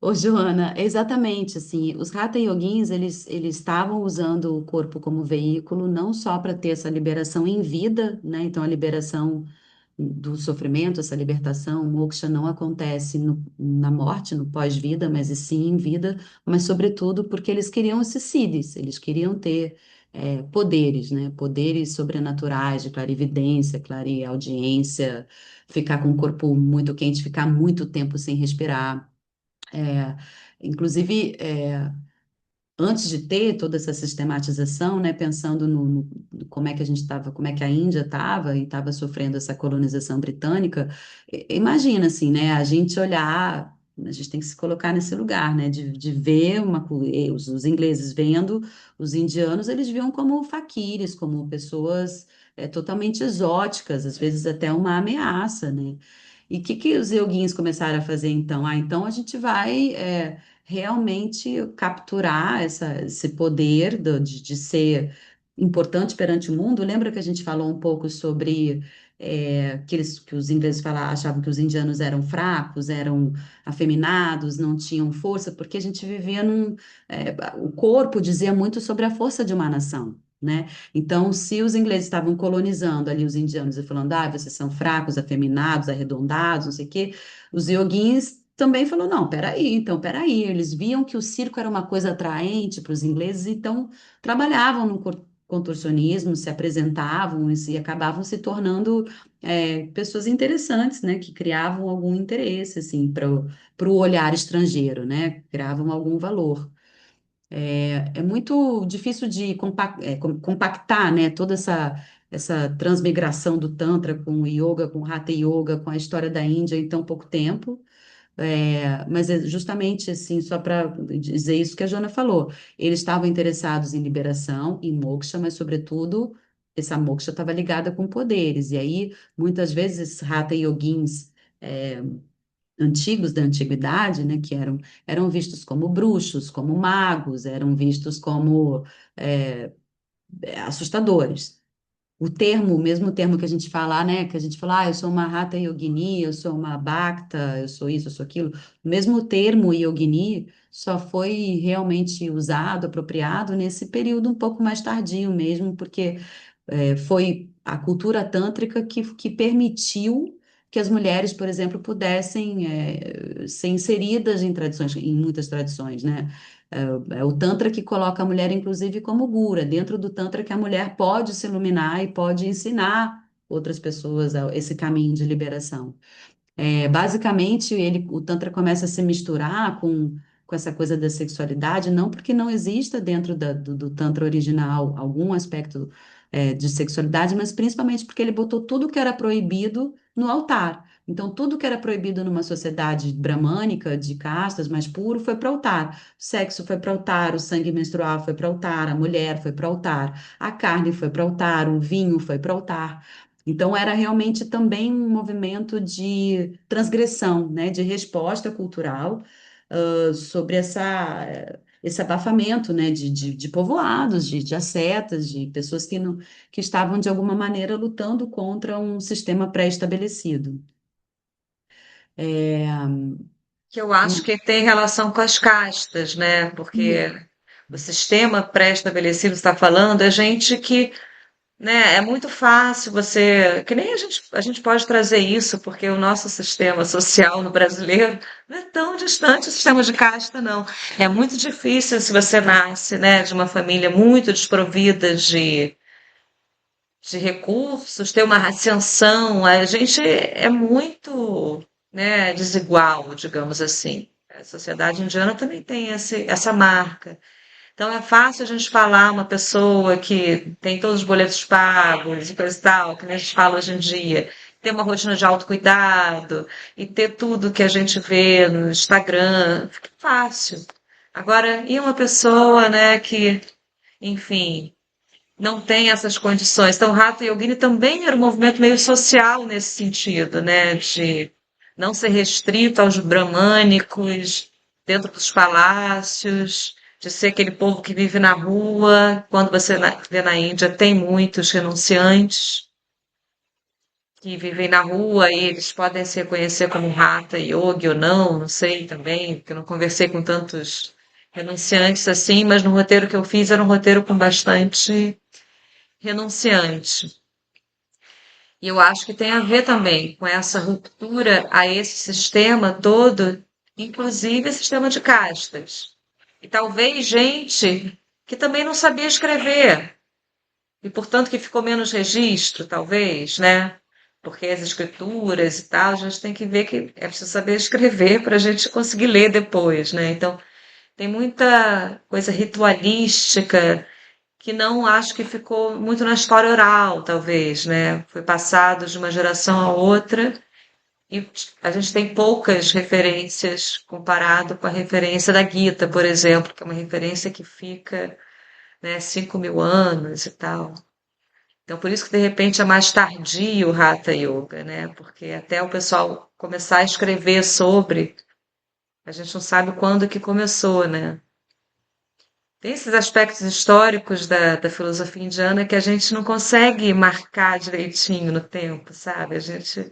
Ô, Joana, exatamente assim, os Hatha Yogins, eles estavam usando o corpo como veículo, não só para ter essa liberação em vida, né? Então, a liberação do sofrimento, essa libertação, o moksha não acontece na morte, no pós-vida, mas e sim em vida, mas sobretudo porque eles queriam esses siddhis, eles queriam ter poderes, né? Poderes sobrenaturais de clarividência, clareaudiência, ficar com o corpo muito quente, ficar muito tempo sem respirar. É, inclusive, antes de ter toda essa sistematização, né, pensando no como é que a gente estava, como é que a Índia estava e estava sofrendo essa colonização britânica, imagina assim, né, a gente olhar, a gente tem que se colocar nesse lugar, né, de ver os ingleses vendo os indianos, eles viam como faquires, como pessoas totalmente exóticas, às vezes até uma ameaça, né? E o que os yoguins começaram a fazer então? Então a gente vai realmente capturar esse poder de ser importante perante o mundo. Lembra que a gente falou um pouco sobre que os ingleses achavam que os indianos eram fracos, eram afeminados, não tinham força, porque a gente vivia o corpo dizia muito sobre a força de uma nação. Né? Então, se os ingleses estavam colonizando ali os indianos e falando, vocês são fracos, afeminados, arredondados, não sei o quê, os ioguins também falou, não, peraí, então, peraí. Eles viam que o circo era uma coisa atraente para os ingleses, então trabalhavam no contorcionismo, se apresentavam e acabavam se tornando pessoas interessantes, né, que criavam algum interesse, assim, para o olhar estrangeiro, né, criavam algum valor. É muito difícil de compactar, né, toda essa transmigração do Tantra com o Yoga, com o Hatha Yoga, com a história da Índia em tão pouco tempo. Mas é justamente assim, só para dizer isso que a Jona falou, eles estavam interessados em liberação, em moksha, mas sobretudo essa moksha estava ligada com poderes, e aí muitas vezes esses hatha yogins antigos da antiguidade, né, que eram vistos como bruxos, como magos, eram vistos como é, assustadores. O mesmo termo que a gente fala, né? Que a gente fala, eu sou uma Hatha Yogini, eu sou uma Bhakta, eu sou isso, eu sou aquilo. O mesmo termo Yogini só foi realmente usado, apropriado nesse período um pouco mais tardio mesmo, porque foi a cultura tântrica que permitiu que as mulheres, por exemplo, pudessem ser inseridas em tradições, em muitas tradições, né? É o Tantra que coloca a mulher, inclusive, como gura, dentro do Tantra que a mulher pode se iluminar e pode ensinar outras pessoas esse caminho de liberação. Basicamente, o Tantra começa a se misturar com essa coisa da sexualidade, não porque não exista dentro do Tantra original algum aspecto de sexualidade, mas principalmente porque ele botou tudo que era proibido no altar. Então, tudo que era proibido numa sociedade bramânica, de castas, mais puro, foi para o altar. O sexo foi para o altar, o sangue menstrual foi para o altar, a mulher foi para o altar, a carne foi para o altar, o vinho foi para o altar. Então, era realmente também um movimento de transgressão, né, de resposta cultural, sobre esse abafamento, né, de povoados, de ascetas, de pessoas que estavam, de alguma maneira, lutando contra um sistema pré-estabelecido. É, Que eu acho que tem relação com as castas, né? Porque o sistema pré-estabelecido está falando, é gente que, né, é muito fácil você, que nem a gente pode trazer isso, porque o nosso sistema social no brasileiro não é tão distante do sistema de casta, não. É muito difícil se você nasce, né, de uma família muito desprovida de recursos, ter uma ascensão. A gente é muito, né, desigual, digamos assim. A sociedade indiana também tem essa marca. Então é fácil a gente falar uma pessoa que tem todos os boletos pagos e coisa e tal, que nem a gente fala hoje em dia, ter uma rotina de autocuidado e ter tudo que a gente vê no Instagram, fica fácil. Agora, e uma pessoa, né, que, enfim, não tem essas condições? Então, o Hatha Yogini também era um movimento meio social nesse sentido, né, de não ser restrito aos bramânicos, dentro dos palácios, de ser aquele povo que vive na rua. Quando você vê na Índia, tem muitos renunciantes que vivem na rua e eles podem se reconhecer como Hatha Yogi ou não sei também, porque eu não conversei com tantos renunciantes assim, mas no roteiro que eu fiz era um roteiro com bastante renunciante. E eu acho que tem a ver também com essa ruptura a esse sistema todo, inclusive sistema de castas. E talvez gente que também não sabia escrever. e portanto que ficou menos registro, talvez, né? Porque as escrituras e tal, a gente tem que ver que é preciso saber escrever para a gente conseguir ler depois, né? Então, tem muita coisa ritualística que não acho que ficou muito na história oral, talvez, né? Foi passado de uma geração a outra e a gente tem poucas referências comparado com a referência da Gita, por exemplo, que é uma referência que fica, né, 5.000 anos e tal. Então, por isso que de repente é mais tardio o Hatha Yoga, né? Porque até o pessoal começar a escrever sobre, a gente não sabe quando que começou, né? Tem esses aspectos históricos da filosofia indiana que a gente não consegue marcar direitinho no tempo, sabe? A gente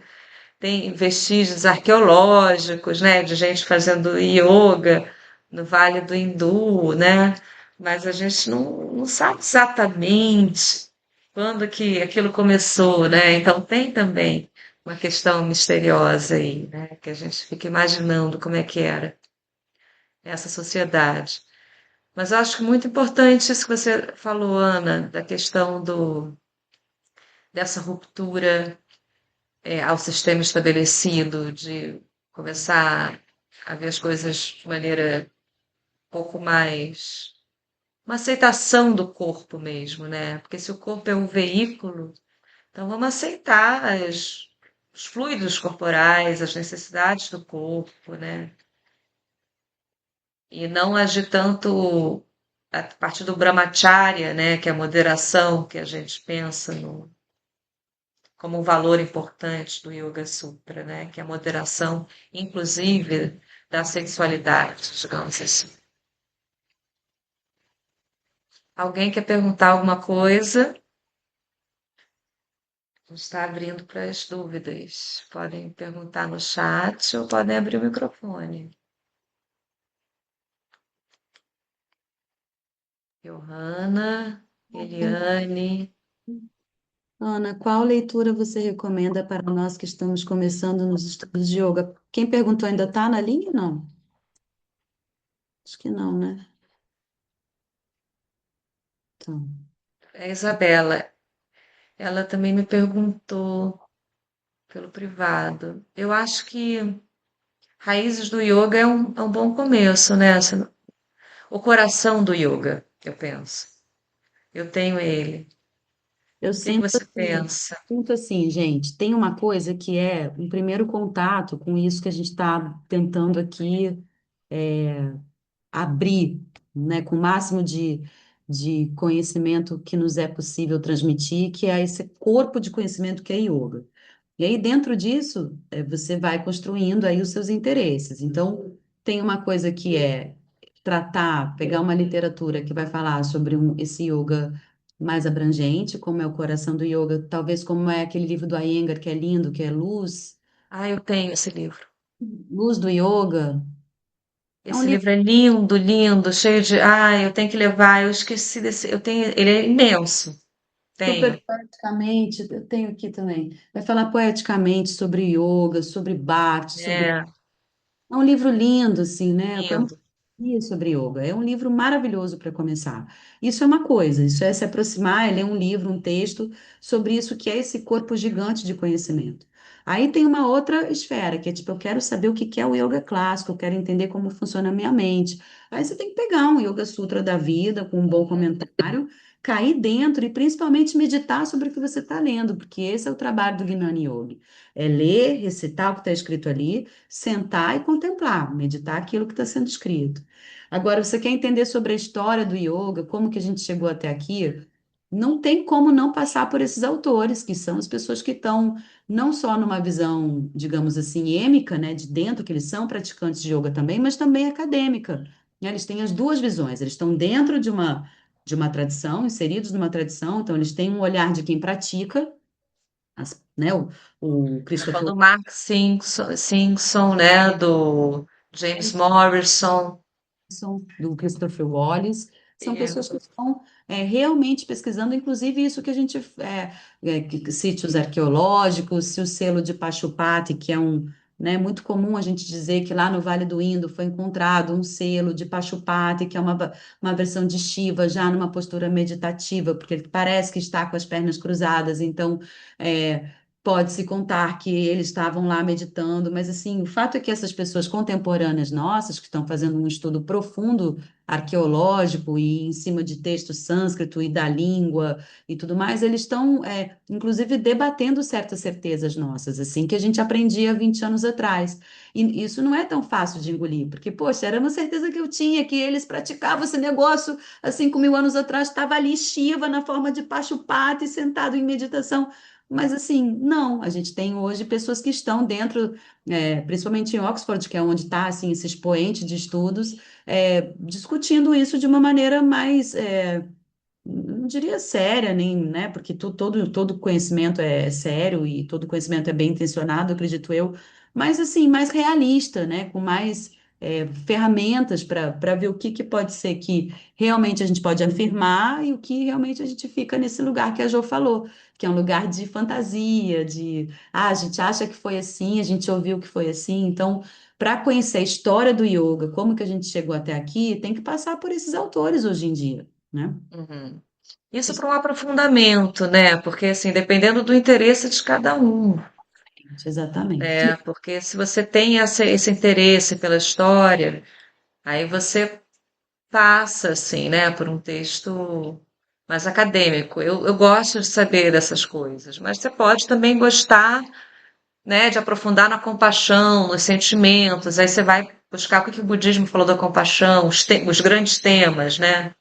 tem vestígios arqueológicos, né, de gente fazendo yoga no Vale do Hindu, né? Mas a gente não sabe exatamente quando que aquilo começou, né? Então tem também uma questão misteriosa aí, né? Que a gente fica imaginando como é que era essa sociedade. Mas eu acho muito importante isso que você falou, Ana, da questão dessa ruptura ao sistema estabelecido, de começar a ver as coisas de maneira um pouco mais. Uma aceitação do corpo mesmo, né? Porque se o corpo é um veículo, então vamos aceitar os fluidos corporais, as necessidades do corpo, né? E não agir tanto a partir do brahmacharya, né? Que é a moderação que a gente pensa no, como um valor importante do Yoga Sutra, né? Que é a moderação, inclusive, da sexualidade, digamos assim. Alguém quer perguntar alguma coisa? A gente está abrindo para as dúvidas. Podem perguntar no chat ou podem abrir o microfone. Johanna, Eliane. Ana, qual leitura você recomenda para nós que estamos começando nos estudos de yoga? Quem perguntou ainda está na linha? Não? Acho que não, né? Então, A Isabela, ela também me perguntou pelo privado. Eu acho que Raízes do Yoga é um bom começo, né? O coração do yoga, eu penso. Eu tenho ele. eu O que que você pensa? sinto assim, gente, tem uma coisa que é um primeiro contato com isso que a gente está tentando aqui abrir, né, com o máximo de conhecimento que nos é possível transmitir, que é esse corpo de conhecimento que é yoga. E aí, dentro disso, você vai construindo aí os seus interesses. Então, tem uma coisa que é tratar, pegar uma literatura que vai falar sobre esse yoga mais abrangente, como é o coração do yoga, talvez como é aquele livro do Iyengar, que é lindo, que é Luz, Ah, eu tenho esse livro. Luz do Yoga. É um Esse livro livro é lindo, lindo, cheio de. Ah, eu tenho que levar. Eu esqueci desse. Eu tenho. Ele é imenso. Tenho. super poeticamente, eu tenho aqui também. Vai falar poeticamente sobre yoga, sobre bhakti, sobre. É, É um livro lindo, assim, né? Eu não lindo. sabia sobre yoga. É um livro maravilhoso para começar. Isso é uma coisa, isso é se aproximar, é ler um livro, um texto sobre isso que é esse corpo gigante de conhecimento. Aí tem uma outra esfera, que é tipo, eu quero saber o que que é o yoga clássico, eu quero entender como funciona a minha mente. Aí você tem que pegar um Yoga Sutra da vida, com um bom comentário, cair dentro e principalmente meditar sobre o que você está lendo, porque esse é o trabalho do Gnani Yogi. É ler, recitar o que está escrito ali, sentar e contemplar, meditar aquilo que está sendo escrito. Agora, você quer entender sobre a história do yoga, como que a gente chegou até aqui? Não tem como não passar por esses autores, que são as pessoas que estão não só numa visão, digamos assim, êmica, né, de dentro, que eles são praticantes de yoga também, mas também acadêmica. Né? Eles têm as duas visões, eles estão dentro de uma tradição, inseridos numa tradição, então eles têm um olhar de quem pratica, né, o Tá Christopher falando do Mark Simpson, né? Do James Morrison. do Christopher Wallace, são E, pessoas que estão realmente pesquisando, inclusive isso que a gente sítios arqueológicos, se o selo de Pachupati, que é né? É muito comum a gente dizer que lá no Vale do Indo foi encontrado um selo de Pachupati, que é uma versão de Shiva, já numa postura meditativa, porque ele parece que está com as pernas cruzadas, então pode-se contar que eles estavam lá meditando, mas assim, o fato é que essas pessoas contemporâneas nossas, que estão fazendo um estudo profundo arqueológico e em cima de texto sânscrito e da língua e tudo mais, eles estão, inclusive, debatendo certas certezas nossas, assim, que a gente aprendia há 20 anos atrás. E isso não é tão fácil de engolir, porque, poxa, era uma certeza que eu tinha, que eles praticavam esse negócio há 5 mil anos atrás, estava ali Shiva na forma de Pachupati, sentado em meditação. Mas assim, não, a gente tem hoje pessoas que estão dentro, principalmente em Oxford, que é onde está assim, esse expoente de estudos, discutindo isso de uma maneira mais, não diria séria, nem, né? Porque todo conhecimento é sério e todo conhecimento é bem intencionado, acredito eu, mas assim, mais realista, né? Com mais ferramentas para ver o que, que pode ser que realmente a gente pode afirmar e o que realmente a gente fica nesse lugar que a Jo falou, que é um lugar de fantasia, a gente acha que foi assim, a gente ouviu que foi assim, então. Para conhecer a história do yoga, como que a gente chegou até aqui, tem que passar por esses autores hoje em dia, né? Uhum. Isso para um aprofundamento, né? Porque assim, dependendo do interesse de cada um, Exatamente. né? Porque se você tem esse interesse pela história, aí você passa assim, né, por um texto mais acadêmico. Eu gosto de saber dessas coisas, mas você pode também gostar, né, de aprofundar na compaixão, nos sentimentos. Aí você vai buscar o que que o budismo falou da compaixão, os grandes temas, né?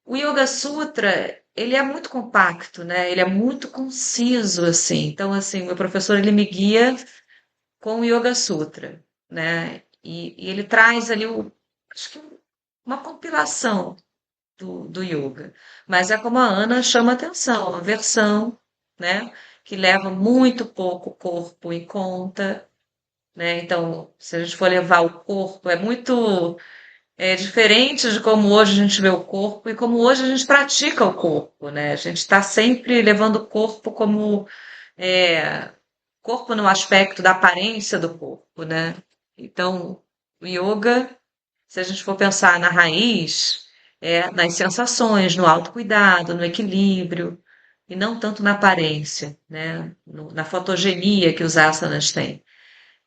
O Yoga Sutra, ele é muito compacto, né? Ele é muito conciso, assim. Então, assim, meu professor, ele me guia com o Yoga Sutra, né? E ele traz ali, acho que uma compilação do yoga. Mas é como a Ana chama atenção, uma versão, né? Que leva muito pouco o corpo em conta, né? Então, se a gente for levar o corpo, é muito diferente de como hoje a gente vê o corpo e como hoje a gente pratica o corpo, né? A gente está sempre levando o corpo como é, corpo no aspecto da aparência do corpo, né? Então, o yoga, se a gente for pensar na raiz, é nas sensações, no autocuidado, no equilíbrio, e não tanto na aparência, né? Na fotogenia que os asanas têm.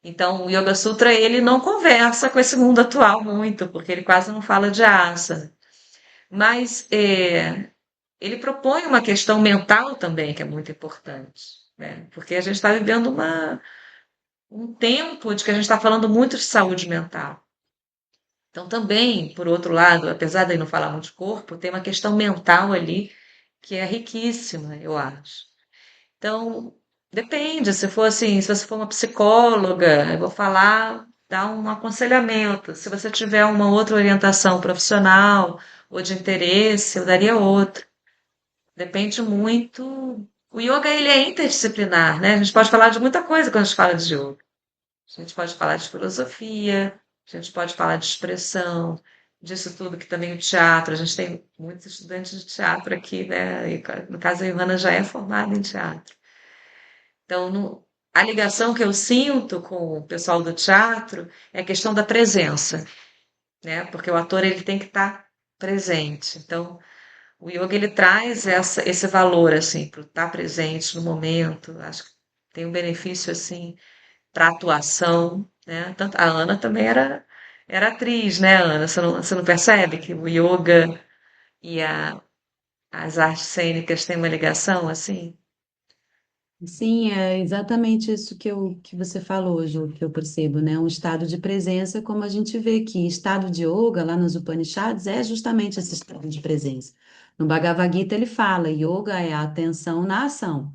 Então, o Yoga Sutra, ele não conversa com esse mundo atual muito, porque ele quase não fala de asana. Mas ele propõe uma questão mental também, que é muito importante, né? Porque a gente está vivendo um tempo de que a gente está falando muito de saúde mental. Então, também, por outro lado, apesar de ele não falar muito de corpo, tem uma questão mental ali que é riquíssima, eu acho. Então, depende, se for assim, se você for uma psicóloga, eu vou falar, dar um aconselhamento. Se você tiver uma outra orientação profissional ou de interesse, eu daria outra. Depende muito. O yoga, ele é interdisciplinar, né? A gente pode falar de muita coisa quando a gente fala de yoga. A gente pode falar de filosofia, a gente pode falar de expressão, disso tudo que também o teatro. A gente tem muitos estudantes de teatro aqui, né? E, no caso, a Ivana já é formada em teatro. Então, a ligação que eu sinto com o pessoal do teatro é a questão da presença, né? Porque o ator ele tem que estar presente. Então, o yoga ele traz esse valor assim para estar presente no momento. Acho que tem um benefício assim para atuação, né? Tanto, a Ana também era atriz, né, Ana? Você não percebe que o yoga e as artes cênicas têm uma ligação assim? Sim, é exatamente isso que você falou, Ju, que eu percebo, né? Um estado de presença, como a gente vê que estado de yoga, lá nos Upanishads, é justamente esse estado de presença. No Bhagavad Gita ele fala, yoga é a atenção na ação.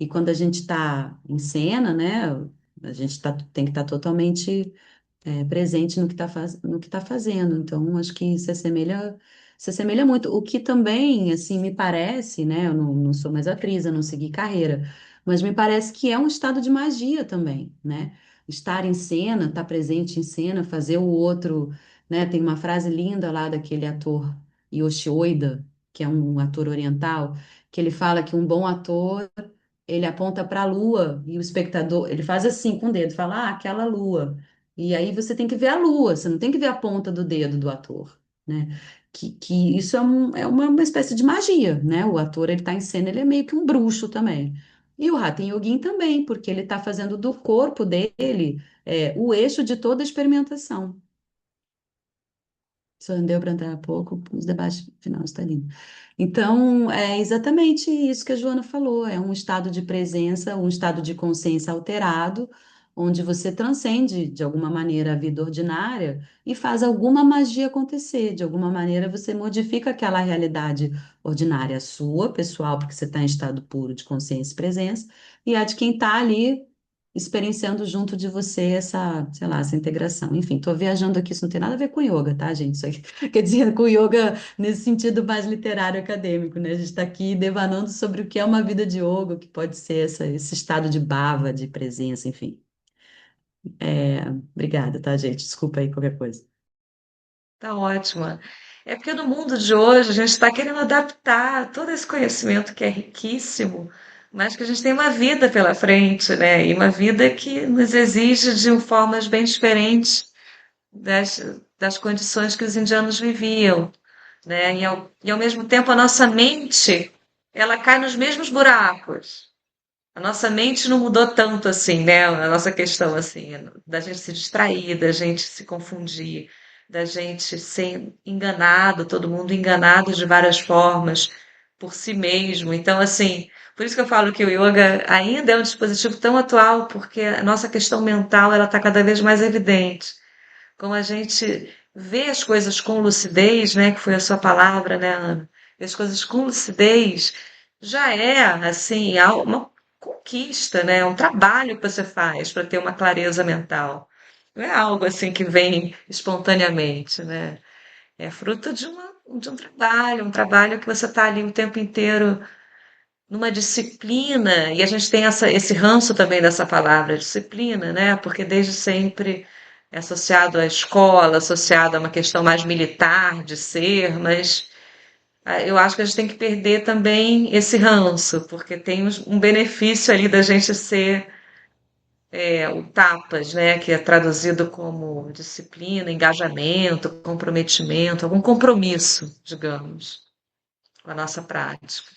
E quando a gente está em cena, né? A gente tem que estar totalmente presente no que está no que tá fazendo. Então, acho que se assemelha muito. O que também, assim, me parece, né? Eu não sou mais atriz, eu não segui carreira, mas me parece que é um estado de magia também, né? Estar em cena, estar presente em cena, fazer o outro, né? Tem uma frase linda lá daquele ator Yoshi Oida, que é um ator oriental, que ele fala que um bom ator ele aponta para a lua e o espectador, ele faz assim com o dedo, fala, ah, aquela lua. E aí você tem que ver a lua, você não tem que ver a ponta do dedo do ator, né? Que isso é uma espécie de magia, né? O ator, ele tá em cena, ele é meio que um bruxo também. E o Hatha Yogin também, porque ele está fazendo do corpo dele o eixo de toda a experimentação. Só não deu para entrar há pouco, os debates final está lindo. Então, é exatamente isso que a Joana falou: é um estado de presença, um estado de consciência alterado, onde você transcende de alguma maneira a vida ordinária e faz alguma magia acontecer. De alguma maneira, você modifica aquela realidade ordinária sua, pessoal, porque você está em estado puro de consciência e presença, e a de quem está ali experienciando junto de você essa, sei lá, essa integração. Enfim, estou viajando aqui, isso não tem nada a ver com yoga, tá, gente? Isso aqui, quer dizer, com yoga nesse sentido mais literário acadêmico, né? A gente está aqui devanando sobre o que é uma vida de yoga, o que pode ser esse estado de bhava, de presença, enfim. É, obrigada, tá, gente? Desculpa aí qualquer coisa. Tá ótima. É porque no mundo de hoje a gente está querendo adaptar todo esse conhecimento que é riquíssimo, mas que a gente tem uma vida pela frente, né? E uma vida que nos exige de formas bem diferentes das, das condições que os indianos viviam, né? E ao mesmo tempo a nossa mente, ela cai nos mesmos buracos. A nossa mente não mudou tanto assim, né? A nossa questão assim, da gente se distrair, da gente se confundir, da gente ser enganado, todo mundo enganado de várias formas por si mesmo. Então, assim, por isso que eu falo que o yoga ainda é um dispositivo tão atual, porque a nossa questão mental ela está cada vez mais evidente. Como a gente vê as coisas com lucidez, né? Que foi a sua palavra, né, Ana? Ver as coisas com lucidez já é assim uma conquista, né? É um trabalho que você faz para ter uma clareza mental. Não é algo assim que vem espontaneamente, né? É fruto de um trabalho que você está ali o tempo inteiro numa disciplina, e a gente tem esse ranço também dessa palavra, disciplina, né? Porque desde sempre é associado à escola, associado a uma questão mais militar de ser, mas eu acho que a gente tem que perder também esse ranço, porque tem um benefício ali da gente ser o tapas, né? Que é traduzido como disciplina, engajamento, comprometimento, algum compromisso, digamos, com a nossa prática.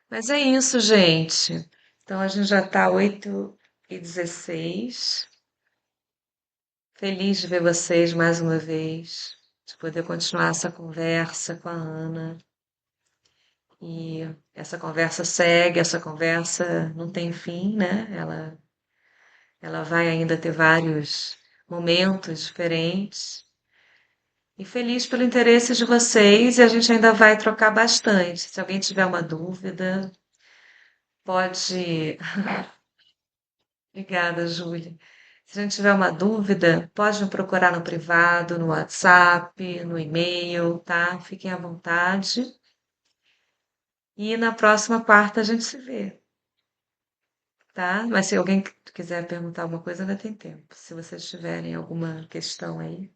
Mas é isso, gente. Então a gente já está 8h16. Feliz de ver vocês mais uma vez, de poder continuar essa conversa com a Ana. E essa conversa segue, essa conversa não tem fim, né? Ela vai ainda ter vários momentos diferentes. E feliz pelo interesse de vocês, e a gente ainda vai trocar bastante. Se alguém tiver uma dúvida, pode. Obrigada, Júlia. Se a gente tiver uma dúvida, pode me procurar no privado, no WhatsApp, no e-mail, tá? Fiquem à vontade. E na próxima quarta a gente se vê, tá? Mas se alguém quiser perguntar alguma coisa, ainda tem tempo. Se vocês tiverem alguma questão aí.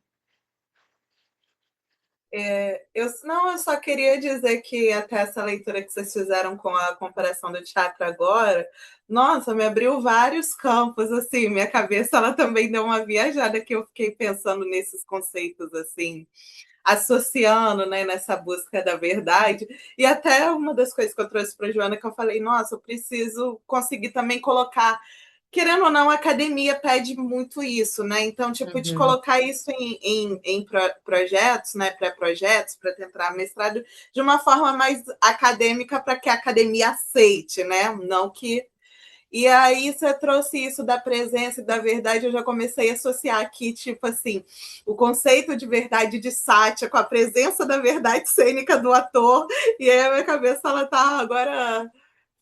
Não, eu só queria dizer que até essa leitura que vocês fizeram com a comparação do teatro agora, nossa, me abriu vários campos, assim, minha cabeça ela também deu uma viajada que eu fiquei pensando nesses conceitos, assim, associando, né, nessa busca da verdade. E até uma das coisas que eu trouxe para a Joana que eu falei, nossa, eu preciso conseguir também colocar, querendo ou não, a academia pede muito isso, né? Então, tipo, de Uhum. colocar isso em projetos, né? Pré-projetos, para tentar mestrado, de uma forma mais acadêmica, para que a academia aceite, né? Não que. E aí você trouxe isso da presença e da verdade, eu já comecei a associar aqui, tipo assim, o conceito de verdade de Sátia com a presença da verdade cênica do ator, e aí a minha cabeça ela tá agora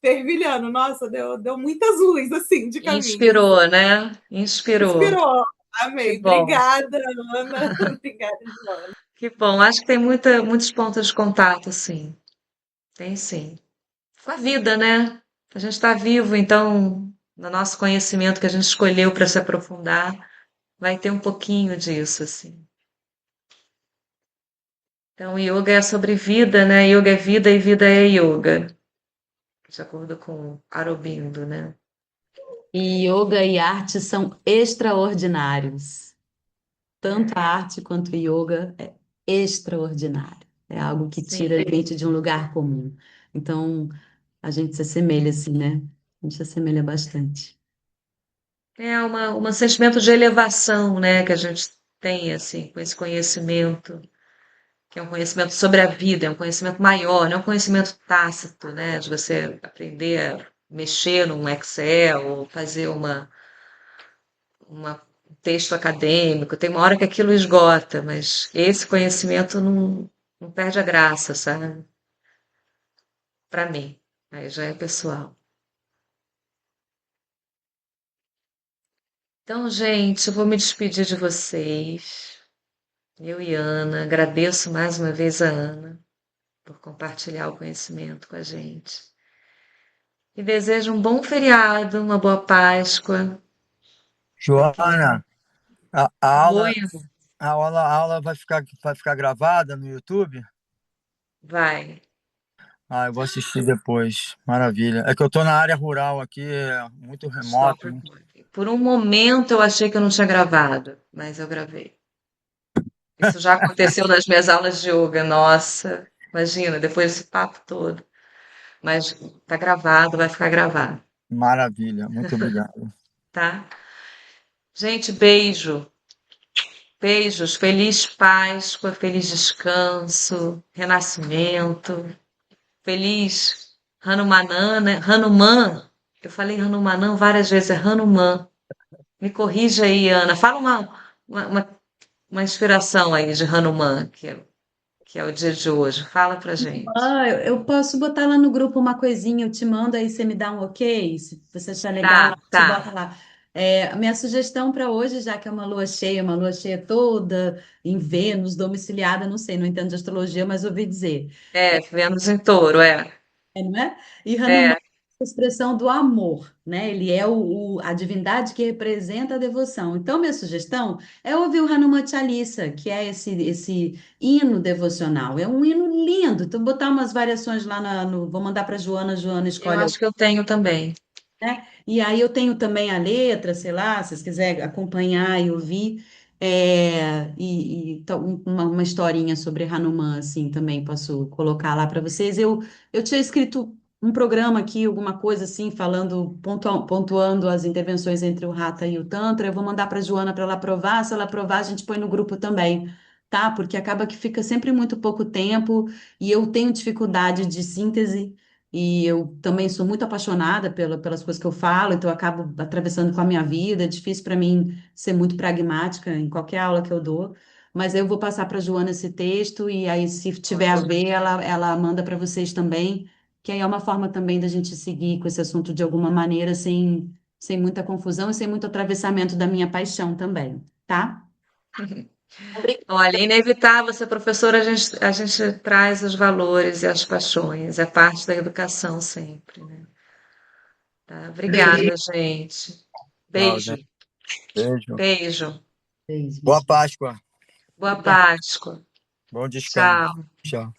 fervilhando. Nossa, deu muitas luzes, assim, de caminhos. Inspirou, né? Inspirou. Inspirou. Que Amei. bom. Obrigada, Ana. Obrigada, Joana. Que bom. Acho que tem muitos pontos de contato, sim. Tem sim. Com a vida, né? A gente está vivo, então, no nosso conhecimento que a gente escolheu para se aprofundar, vai ter um pouquinho disso, assim. Então, yoga é sobre vida, né? Yoga é vida e vida é yoga. de acordo com Aurobindo, né? E yoga e arte são extraordinários. Tanto a É, arte quanto o yoga é extraordinário. É algo que tira a sim. gente de um lugar comum. Então, a gente se assemelha assim, né? A gente se assemelha bastante. É um sentimento de elevação, né, que a gente tem, assim, com esse conhecimento, que é um conhecimento sobre a vida, é um conhecimento maior, não é um conhecimento tácito, né, de você aprender a mexer num Excel ou fazer um texto acadêmico. Tem uma hora que aquilo esgota, mas esse conhecimento não perde a graça, sabe? Para mim. Aí já é pessoal. Então, gente, eu vou me despedir de vocês. Eu e Ana, agradeço mais uma vez a Ana por compartilhar o conhecimento com a gente. E desejo um bom feriado, uma boa Páscoa para quem. Joana, a Oi, aula, a aula vai ficar gravada no YouTube? vai. Ah, eu vou assistir depois. Maravilha. É que eu tô na área rural aqui, é muito Stop remoto. recording. Por um momento eu achei que eu não tinha gravado, mas eu gravei. Isso já aconteceu nas minhas aulas de yoga. Nossa, imagina, depois desse papo todo. Mas tá gravado, vai ficar gravado, Maravilha. Muito obrigado. tá? Gente, beijo. Beijos, feliz Páscoa, feliz descanso, renascimento, feliz Hanumanã, né? Hanuman, eu falei Hanumanã várias vezes, é Hanuman. Me corrija aí, Ana. Fala uma, uma, uma inspiração aí de Hanuman, que é o dia de hoje. Fala pra gente. Ah, eu posso botar lá no grupo uma coisinha, eu te mando aí, você me dá um ok? Se você achar legal, Tá, a gente bota tá. lá. A minha sugestão para hoje, já que é uma lua cheia toda em Vênus, domiciliada, não sei, não entendo de astrologia, mas ouvi dizer. É, Vênus em Touro, é. Não é? E Hanuman É, é a expressão do amor, né? Ele é a divindade que representa a devoção. Então, minha sugestão é ouvir o Hanuman Chalisa, que é esse hino devocional. É um hino lindo. Então, botar umas variações lá vou mandar para Joana, Joana eu escolhe, acho que eu tenho também. né? E aí eu tenho também a letra, sei lá, se vocês quiserem acompanhar e ouvir. Uma historinha sobre Hanuman, assim, também posso colocar lá para vocês. Eu tinha escrito um programa aqui, alguma coisa assim, falando, pontuando as intervenções entre o Hatha e o Tantra. Eu vou mandar para a Joana para ela aprovar. Se ela aprovar, a gente põe no grupo também, tá? Porque acaba que fica sempre muito pouco tempo e eu tenho dificuldade de síntese. E eu também sou muito apaixonada pelas coisas que eu falo, então eu acabo atravessando com a minha vida. É difícil para mim ser muito pragmática em qualquer aula que eu dou. Mas eu vou passar para a Joana esse texto, e aí, se tiver a Ótimo. ver, ela manda para vocês também, que aí é uma forma também da gente seguir com esse assunto de alguma maneira, sem muita confusão e sem muito atravessamento da minha paixão também, tá? Olha, é inevitável ser professora, a gente traz os valores e as paixões, é parte da educação sempre, né? Tá? Obrigada, gente. Tchau, Beijo, gente. Beijo. beijo. Beijo. Boa Páscoa. Boa Obrigada. Páscoa. Bom descanso. Tchau. Tchau.